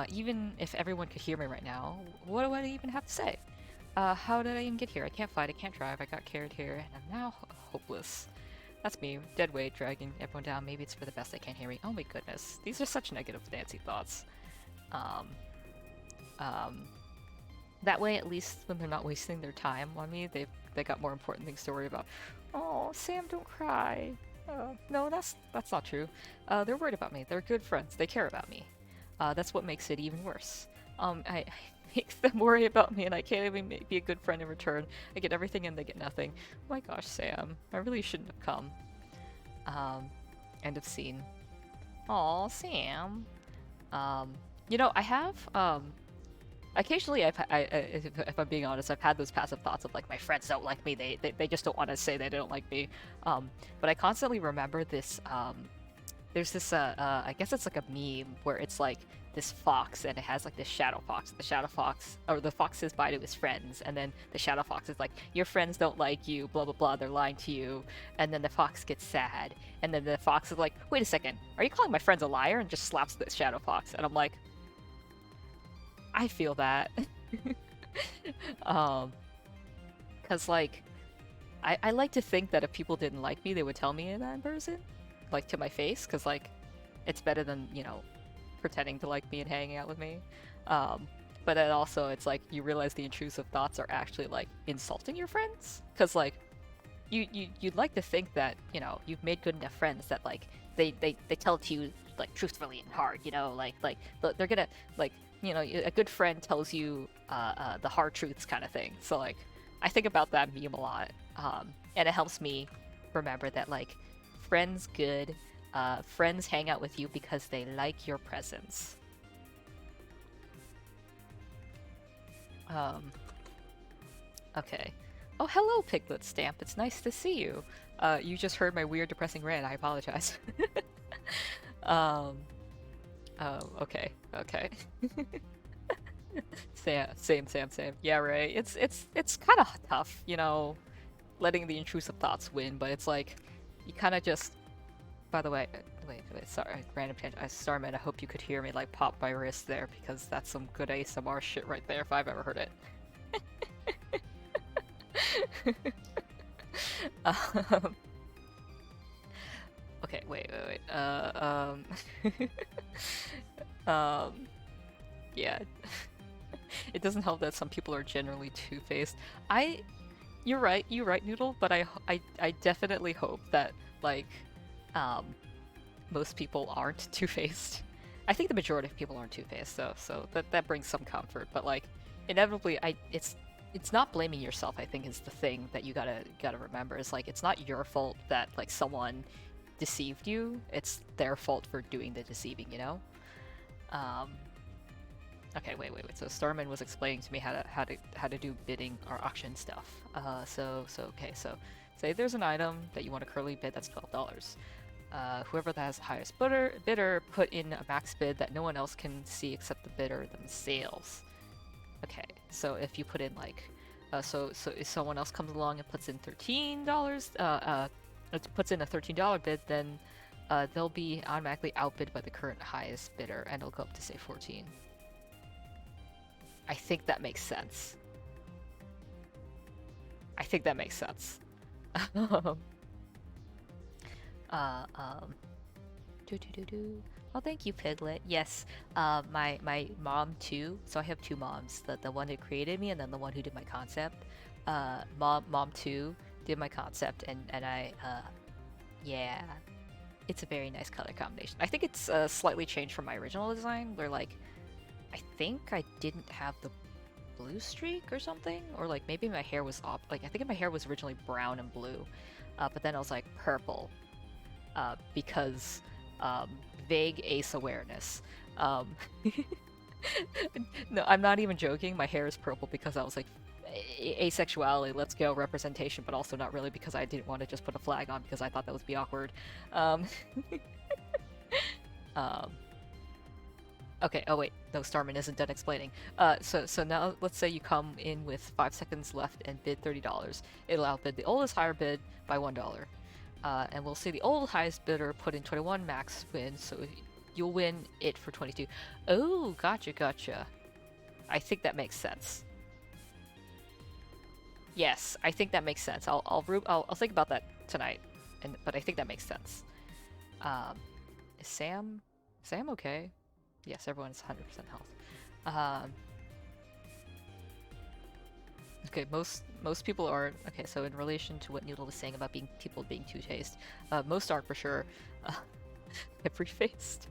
Even if everyone could hear me right now, what do I even have to say? How did I even get here? I can't fight, I can't drive, I got carried here, and I'm now hopeless. That's me, dead weight, dragging everyone down. Maybe it's for the best they can't hear me. Oh my goodness, these are such negative Nancy thoughts. That way, at least when they're not wasting their time on me, they got more important things to worry about. Oh, Sam, don't cry. No, that's not true. They're worried about me. They're good friends. They care about me. That's what makes it even worse. I makes them worry about me, and I can't even be a good friend in return. I get everything, and they get nothing. Oh my gosh, Sam, I really shouldn't have come. End of scene. Aw, Sam. You know, I have occasionally, if I'm being honest, I've had those passive thoughts of like my friends don't like me. They just don't want to say they don't like me. But I constantly remember this. There's this I guess it's like a meme where it's like this fox, and it has like this shadow fox. The shadow fox, or the fox says bye to his friends, and then the shadow fox is like, your friends don't like you, blah blah blah, they're lying to you. And then the fox gets sad, and then the fox is like, wait a second, are you calling my friends a liar? And just slaps the shadow fox. And I'm like, I feel that. um because like I like to think that if people didn't like me, they would tell me that in person, like to my face, because like it's better than, pretending to like me and hanging out with me. Um, but then also it's like you realize the intrusive thoughts are actually like insulting your friends, because like you'd like to think that you've made good enough friends that like they tell it to you like truthfully and hard, like they're gonna like a good friend tells you the hard truths kind of thing. So like I think about that meme a lot, and it helps me remember that like friends good. Friends hang out with you because they like your presence. Okay. Oh, hello, Piglet Stamp. It's nice to see you. You just heard my weird, depressing rant. I apologize. um. Oh, okay. Okay. Same. Yeah, right. It's kind of tough, letting the intrusive thoughts win, but it's like you kind of just. By the way, wait, sorry, random tangent. Starman, I hope you could hear me like pop my wrist there, because that's some good ASMR shit right there if I've ever heard it. Okay, wait. Yeah. It doesn't help that some people are generally two-faced. You're right, Noodle, but I definitely hope that, like, most people aren't two-faced. I think the majority of people aren't two-faced, so that brings some comfort. But like, inevitably, it's not blaming yourself. I think is the thing that you gotta remember. Is like it's not your fault that like someone deceived you. It's their fault for doing the deceiving. Okay, wait. So Starman was explaining to me how to do bidding or auction stuff. So say there's an item that you want to currently bid that's $12. Whoever that has the highest bidder put in a max bid that no one else can see except the bidder themselves. Okay, so if you put in like, so if someone else comes along and puts in $13, puts in a $13 bid, then they'll be automatically outbid by the current highest bidder, and it'll go up to say 14. I think that makes sense. Oh, thank you, Piglet. Yes, my mom too. So I have two moms. The one who created me, and then the one who did my concept. Mom too did my concept, and I yeah, it's a very nice color combination. I think it's slightly changed from my original design, where like I think I didn't have the blue streak or something, or like maybe my hair was off. Like I think my hair was originally brown and blue, but then I was like purple, because vague ace awareness. No, I'm not even joking. My hair is purple because I was like asexuality, let's go, representation, but also not really because I didn't want to just put a flag on because I thought that would be awkward. Um, okay, oh wait, no, Starman isn't done explaining. So now let's say you come in with 5 seconds left and bid $30. It'll outbid the oldest higher bid by $1. And we'll see the old highest bidder put in 21 max win, so you'll win it for 22. Oh, gotcha. I think that makes sense. Yes, I think that makes sense. I'll think about that tonight, but I think that makes sense. Is Sam okay? Yes, everyone's 100% health. Okay, most people aren't. Okay, so in relation to what Noodle was saying about people being two-faced, most aren't for sure. Every-faced.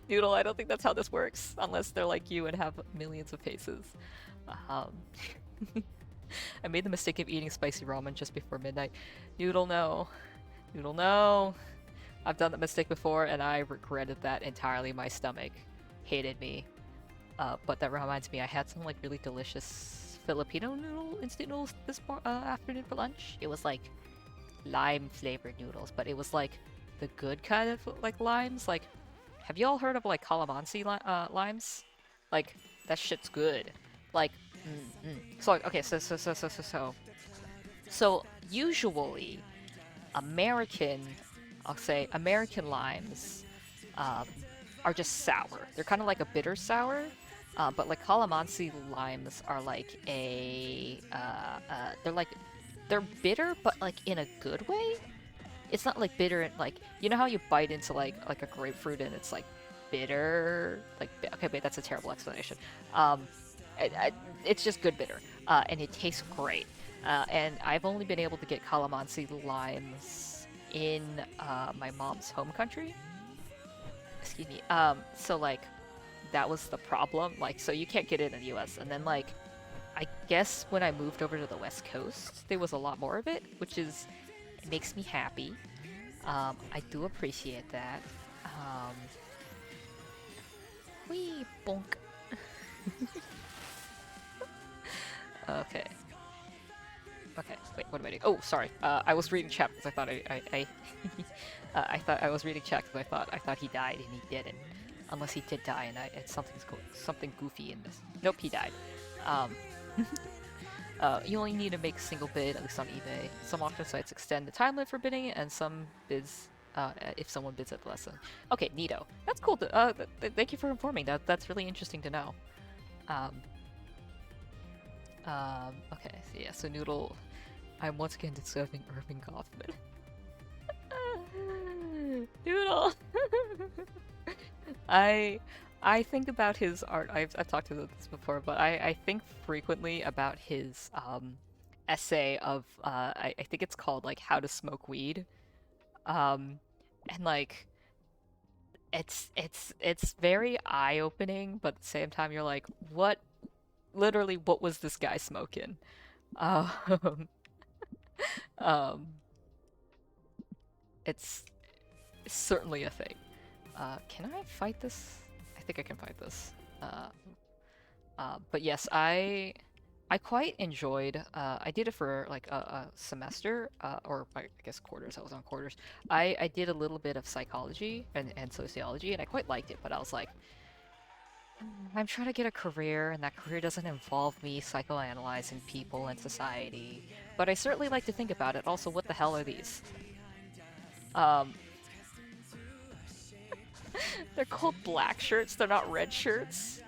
Noodle, I don't think that's how this works, unless they're like you and have millions of faces. I made the mistake of eating spicy ramen just before midnight. Noodle, no. Noodle, no. I've done that mistake before, and I regretted that entirely. My stomach hated me. But that reminds me, I had some like really delicious Filipino instant noodles this afternoon for lunch. It was like lime flavored noodles, but it was like the good kind of like limes. Like have you all heard of like calamansi limes? Like that shit's good. Like, so like, okay, so usually American, I'll say American limes, um, are just sour. They're kind of like a bitter sour, but like calamansi limes are like they're bitter, but like in a good way. It's not like bitter and like you know how you bite into like a grapefruit and it's like bitter. Like okay, wait, that's a terrible explanation. Um, it's just good bitter, and it tastes great. And I've only been able to get calamansi limes in my mom's home country. Excuse me. So like that was the problem. Like, so you can't get it in the U.S. And then like, I guess when I moved over to the West Coast, there was a lot more of it, which is it makes me happy. I do appreciate that. Um, wee bonk. Okay. Okay. Wait. What am I doing? Oh, sorry. I was reading chat because I thought I thought I was reading chat because I thought he died and he didn't. Unless he did die and it's something goofy in this. Nope, he died. Um, you only need to make a single bid, at least on eBay. Some auction sites extend the time limit for bidding, and some bids, if someone bids at less than. Okay, neato. That's cool. Thank you for informing. That's really interesting to know. Um, okay, so yeah, so Noodle, I'm once again discovering Irving Goffman. Noodle! I think about his art. I've talked about this before, but I think frequently about his essay of I think it's called like How to Smoke Weed. And like it's very eye-opening, but at the same time you're like, what was this guy smoking? Um, um it's certainly a thing. Can I fight this? I think I can fight this. But yes, I quite enjoyed. I did it for like a semester, or I guess quarters. I was on quarters. I did a little bit of psychology and sociology, and I quite liked it. But I was like, I'm trying to get a career, and that career doesn't involve me psychoanalyzing people and society. But I certainly like to think about it. Also, what the hell are these? Um, they're called black shirts. They're not red shirts.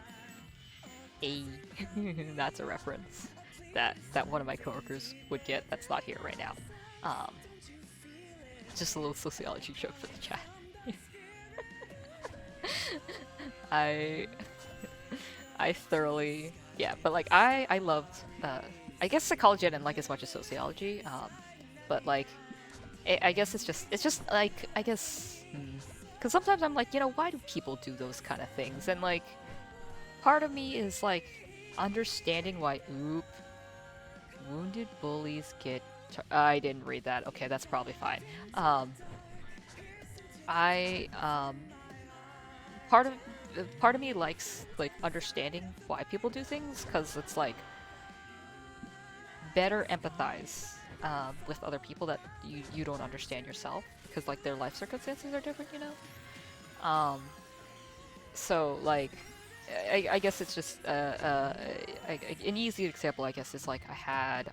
A that's a reference that one of my coworkers would get. That's not here right now. Um, just a little sociology joke for the chat. I I thoroughly but like I loved I guess psychology I didn't like as much as sociology. But like I guess it's just like I guess because sometimes I'm like, why do people do those kind of things? And like part of me is like understanding why wounded bullies get I didn't read that. Okay, that's probably fine. I part of me likes like understanding why people do things because it's like better empathize with other people that you don't understand yourself because like their life circumstances are different, so like I guess it's just an easy example. I guess is like I had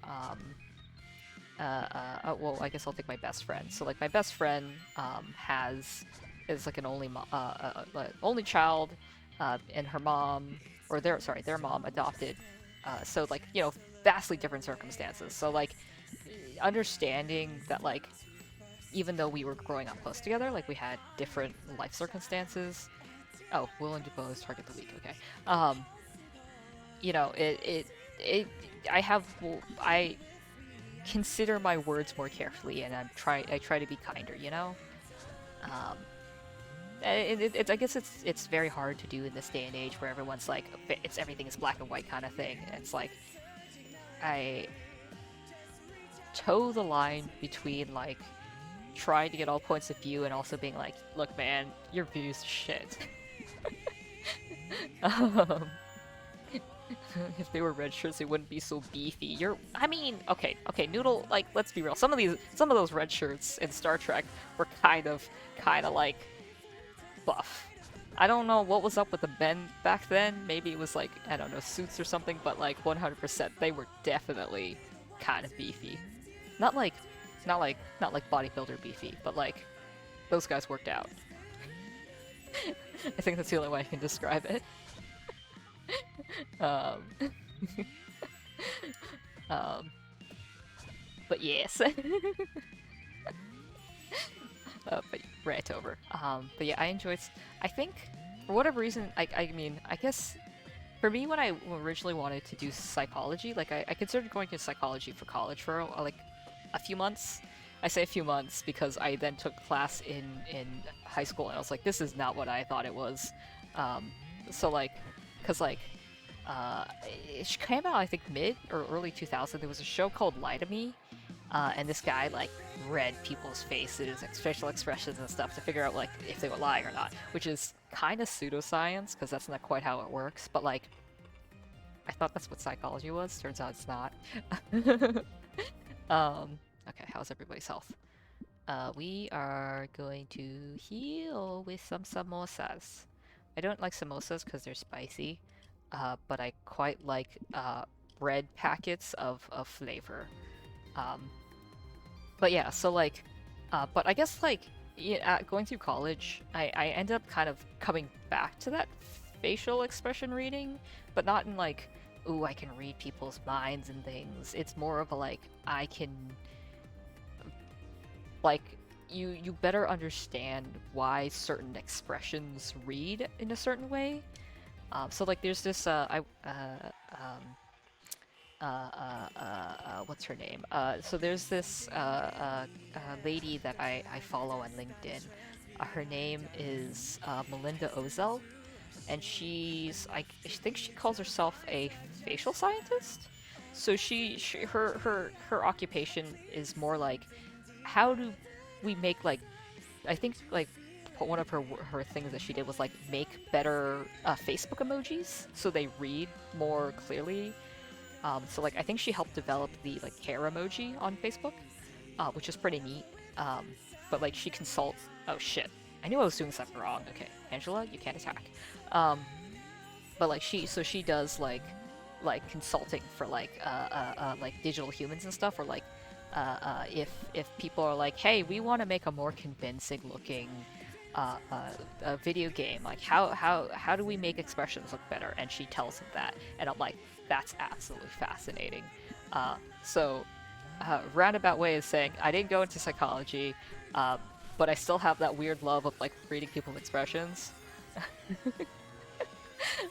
well, I guess I'll take my best friend. So like my best friend is like an only child, and her mom or their mom adopted. So like vastly different circumstances. So like understanding that like even though we were growing up close together, like we had different life circumstances. Oh, will and depose target the weak. Okay. It I consider my words more carefully, and I try to be kinder. Um, I guess it's very hard to do in this day and age where everyone's like everything is black and white kind of thing. And it's like I toe the line between like trying to get all points of view and also being like, look, man, your view's shit. um, if they were red shirts, they wouldn't be so beefy. Okay, Noodle. Like, let's be real. Some of those red shirts in Star Trek were kind of like buff. I don't know what was up with the men back then. Maybe it was like, I don't know, suits or something, but like 100% they were definitely kind of beefy. Not like not like bodybuilder beefy, but like those guys worked out. I think that's the only way I can describe it. Um, um, but yes. But rant over. But yeah, I enjoyed. I think for whatever reason, I mean, I guess for me when I originally wanted to do psychology, like I considered going to psychology for college for like a few months. I say a few months because I then took class in high school and I was like, this is not what I thought it was. Um, so like, cause like it came out I think mid or early 2000. There was a show called Lie to Me, and this guy like read people's faces, facial expressions and stuff to figure out like if they were lying or not, which is kind of pseudoscience because that's not quite how it works. But like, I thought that's what psychology was. Turns out it's not. Okay, how's everybody's health? We are going to heal with some samosas. I don't like samosas because they're spicy, but I quite like bread packets of flavor. Um, but yeah, so like, but I guess like yeah, going through college, I ended up kind of coming back to that facial expression reading, but not in like, ooh, I can read people's minds and things. It's more of a like, I can like you better understand why certain expressions read in a certain way. So like there's this what's her name? So there's this lady that I follow on LinkedIn. Her name is Melinda Ozel, and I think she calls herself a facial scientist. So her occupation is more like how do we make like I think like one of her things that she did was like make better Facebook emojis so they read more clearly. So like I think she helped develop the like hair emoji on Facebook, which is pretty neat. Um, but like she consults. Oh shit! I knew I was doing something wrong. Okay, Angela, you can't attack. Um, but like she does like consulting for like digital humans and stuff, or like if people are like, hey, we want to make a more convincing looking a video game, like how do we make expressions look better? And she tells them that, and I'm like, that's absolutely fascinating. So roundabout way is saying I didn't go into psychology, uh, but I still have that weird love of like reading people's expressions.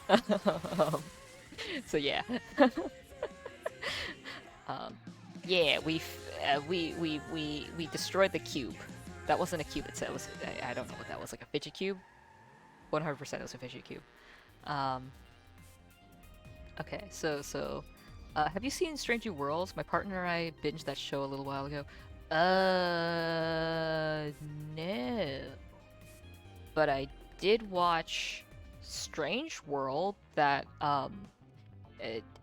um, so yeah, um, yeah, we destroyed the cube. That wasn't a cube. It was I don't know what that was, like a fidget cube. 100% it was a fidget cube. Um, okay, have you seen Strange New Worlds? My partner and I binged that show a little while ago. No. But I did watch Strange World that,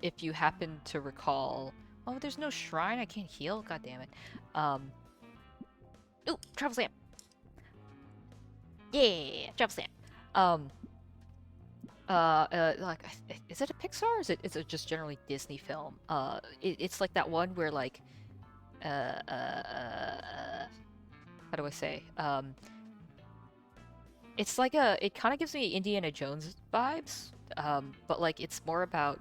if you happen to recall... Oh, there's no shrine, I can't heal? God damn it. Um, ooh, travel stamp! Yeah, travel stamp! Um, like, is it a Pixar or is it just generally Disney film? It's like that one where like, uh, uh, uh, how do I say? It's like it kind of gives me Indiana Jones vibes, but like it's more about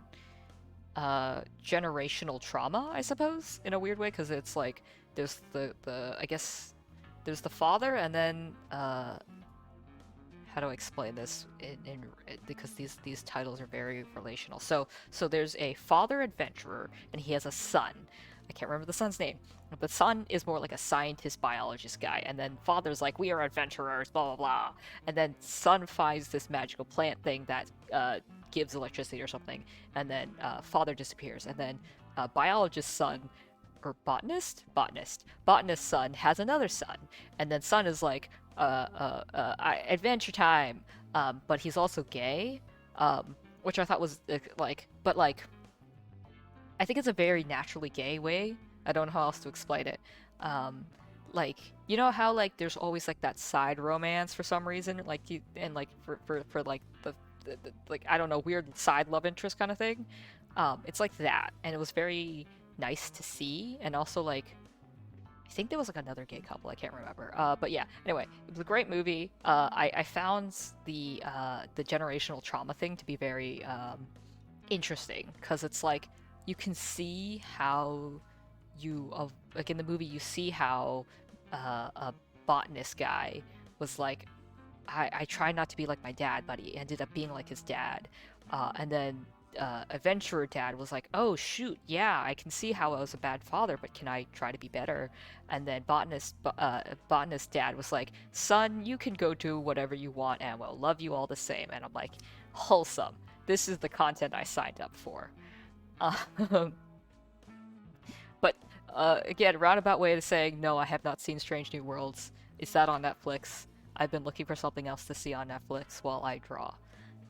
generational trauma, I suppose, in a weird way, because it's like there's the I guess there's the father, and then how do I explain this because these titles are very relational. So there's a father adventurer and he has a son. I can't remember the son's name. The son is more like a scientist biologist guy, and then father's like, we are adventurers, blah blah blah. And then son finds this magical plant thing that gives electricity or something, and then father disappears, and then biologist son or botanist son has another son, and then son is like adventure time, but he's also gay, which I thought was like, but like I think it's a very naturally gay way. I don't know how else to explain it. Um, like you know how like there's always like that side romance for some reason, like you and like for like the like I don't know weird side love interest kind of thing. It's like that, and it was very nice to see, and also like I think there was like another gay couple. I can't remember. But yeah. Anyway, it was a great movie. I found the generational trauma thing to be very interesting because it's like you can see how like in the movie you see how a botanist guy was like I tried not to be like my dad, but he ended up being like his dad. And then Adventurer Dad was like, oh shoot, yeah, I can see how I was a bad father, but can I try to be better? And then Botanist Dad was like, son, you can go do whatever you want, and we'll love you all the same. And I'm like, wholesome. This is the content I signed up for. Um, but again, roundabout way to saying no, I have not seen Strange New Worlds. Is that on Netflix? I've been looking for something else to see on Netflix while I draw.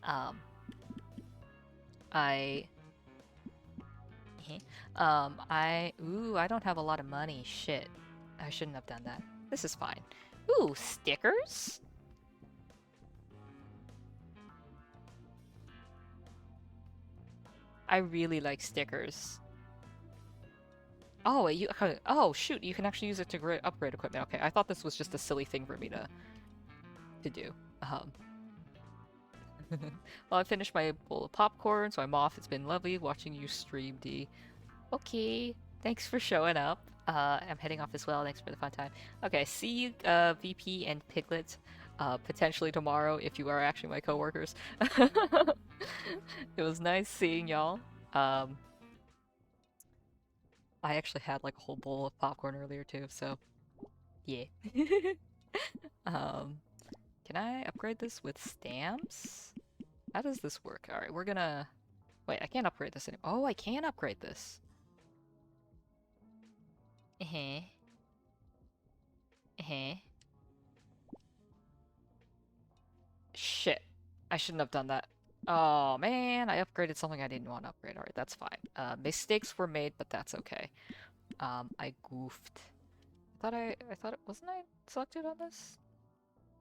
Um, I, I don't have a lot of money. Shit, I shouldn't have done that. This is fine. Ooh, stickers. I really like stickers. Oh, oh shoot, you can actually use it to upgrade equipment. Okay, I thought this was just a silly thing for me to do. Um, well, I finished my bowl of popcorn, so I'm off. It's been lovely watching you stream, D. Okay, thanks for showing up. I'm heading off as well. Thanks for the fun time. Okay, see you, VP and Piglet, potentially tomorrow if you are actually my coworkers. It was nice seeing y'all. Um, I actually had like a whole bowl of popcorn earlier too, so yeah. Um, can I upgrade this with stamps? How does this work? All right, we're gonna wait. I can't upgrade this anymore. Oh, I can upgrade this. Eh. Eh. Shit. I shouldn't have done that. Oh man, I upgraded something I didn't want to upgrade. Alright, that's fine. Mistakes were made, but that's okay. I goofed. I thought it wasn't I selected on this?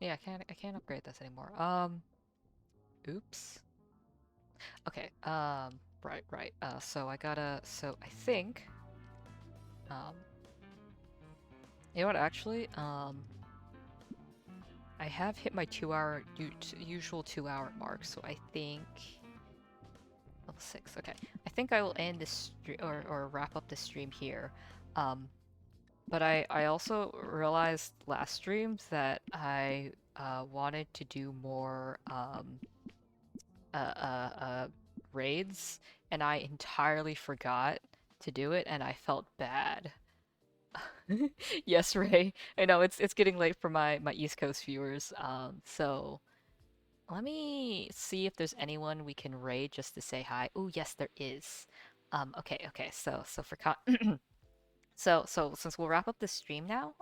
Yeah, I can't upgrade this anymore. Oops. Okay, right. So I gotta so I think um you know what actually? I have hit my usual 2 hour mark, so I think level 6. Okay, I think I will end this or wrap up the stream here. Um, but I also realized last streams that I wanted to do more uh, uh, uh, raids, and I entirely forgot to do it, and I felt bad. Yes, Ray. I know it's getting late for my East Coast viewers. So let me see if there's anyone we can raid just to say hi. Oh, yes, there is. Okay. So for so since we'll wrap up the stream now,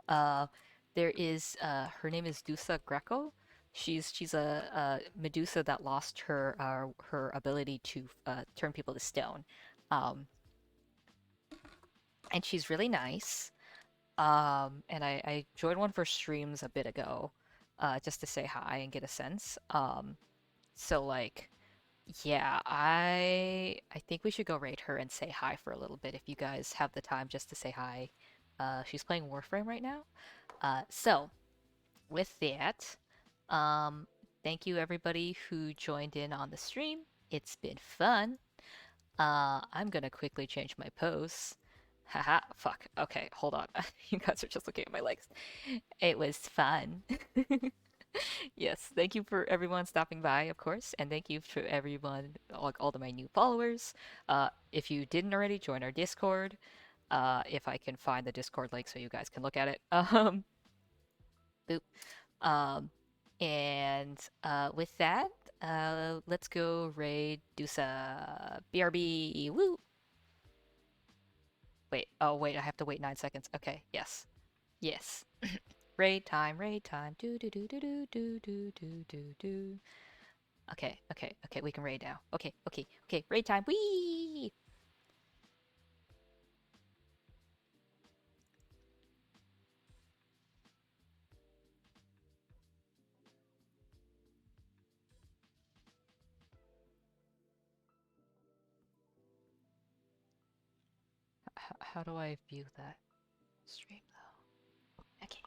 there is her name is Dusa Greco. She's a Medusa that lost her ability to turn people to stone. Um, and she's really nice. And I joined one of her streams a bit ago, just to say hi and get a sense. So like, yeah, I think we should go raid her and say hi for a little bit if you guys have the time just to say hi. She's playing Warframe right now. So with that, um, thank you everybody who joined in on the stream. It's been fun. I'm gonna quickly change my pose. Haha, fuck. Okay, hold on. You guys are just looking at my legs. It was fun. Yes, thank you for everyone stopping by, of course, and thank you for everyone, like all of my new followers. If you didn't already, join our Discord. If I can find the Discord link so you guys can look at it. Boop. Um, and with that, let's go raid Dusa BRB. Woo! Wait, oh wait, I have to wait 9 seconds. Okay, yes. Yes. Raid time, raid time. Do do do do do do do do do do. Okay, we can raid now. Okay, raid time. Wee! How do I view that stream though? Okay.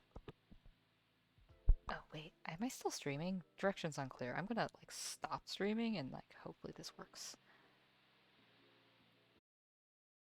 Oh wait, am I still streaming? Direction's unclear. I'm gonna like stop streaming and like hopefully this works.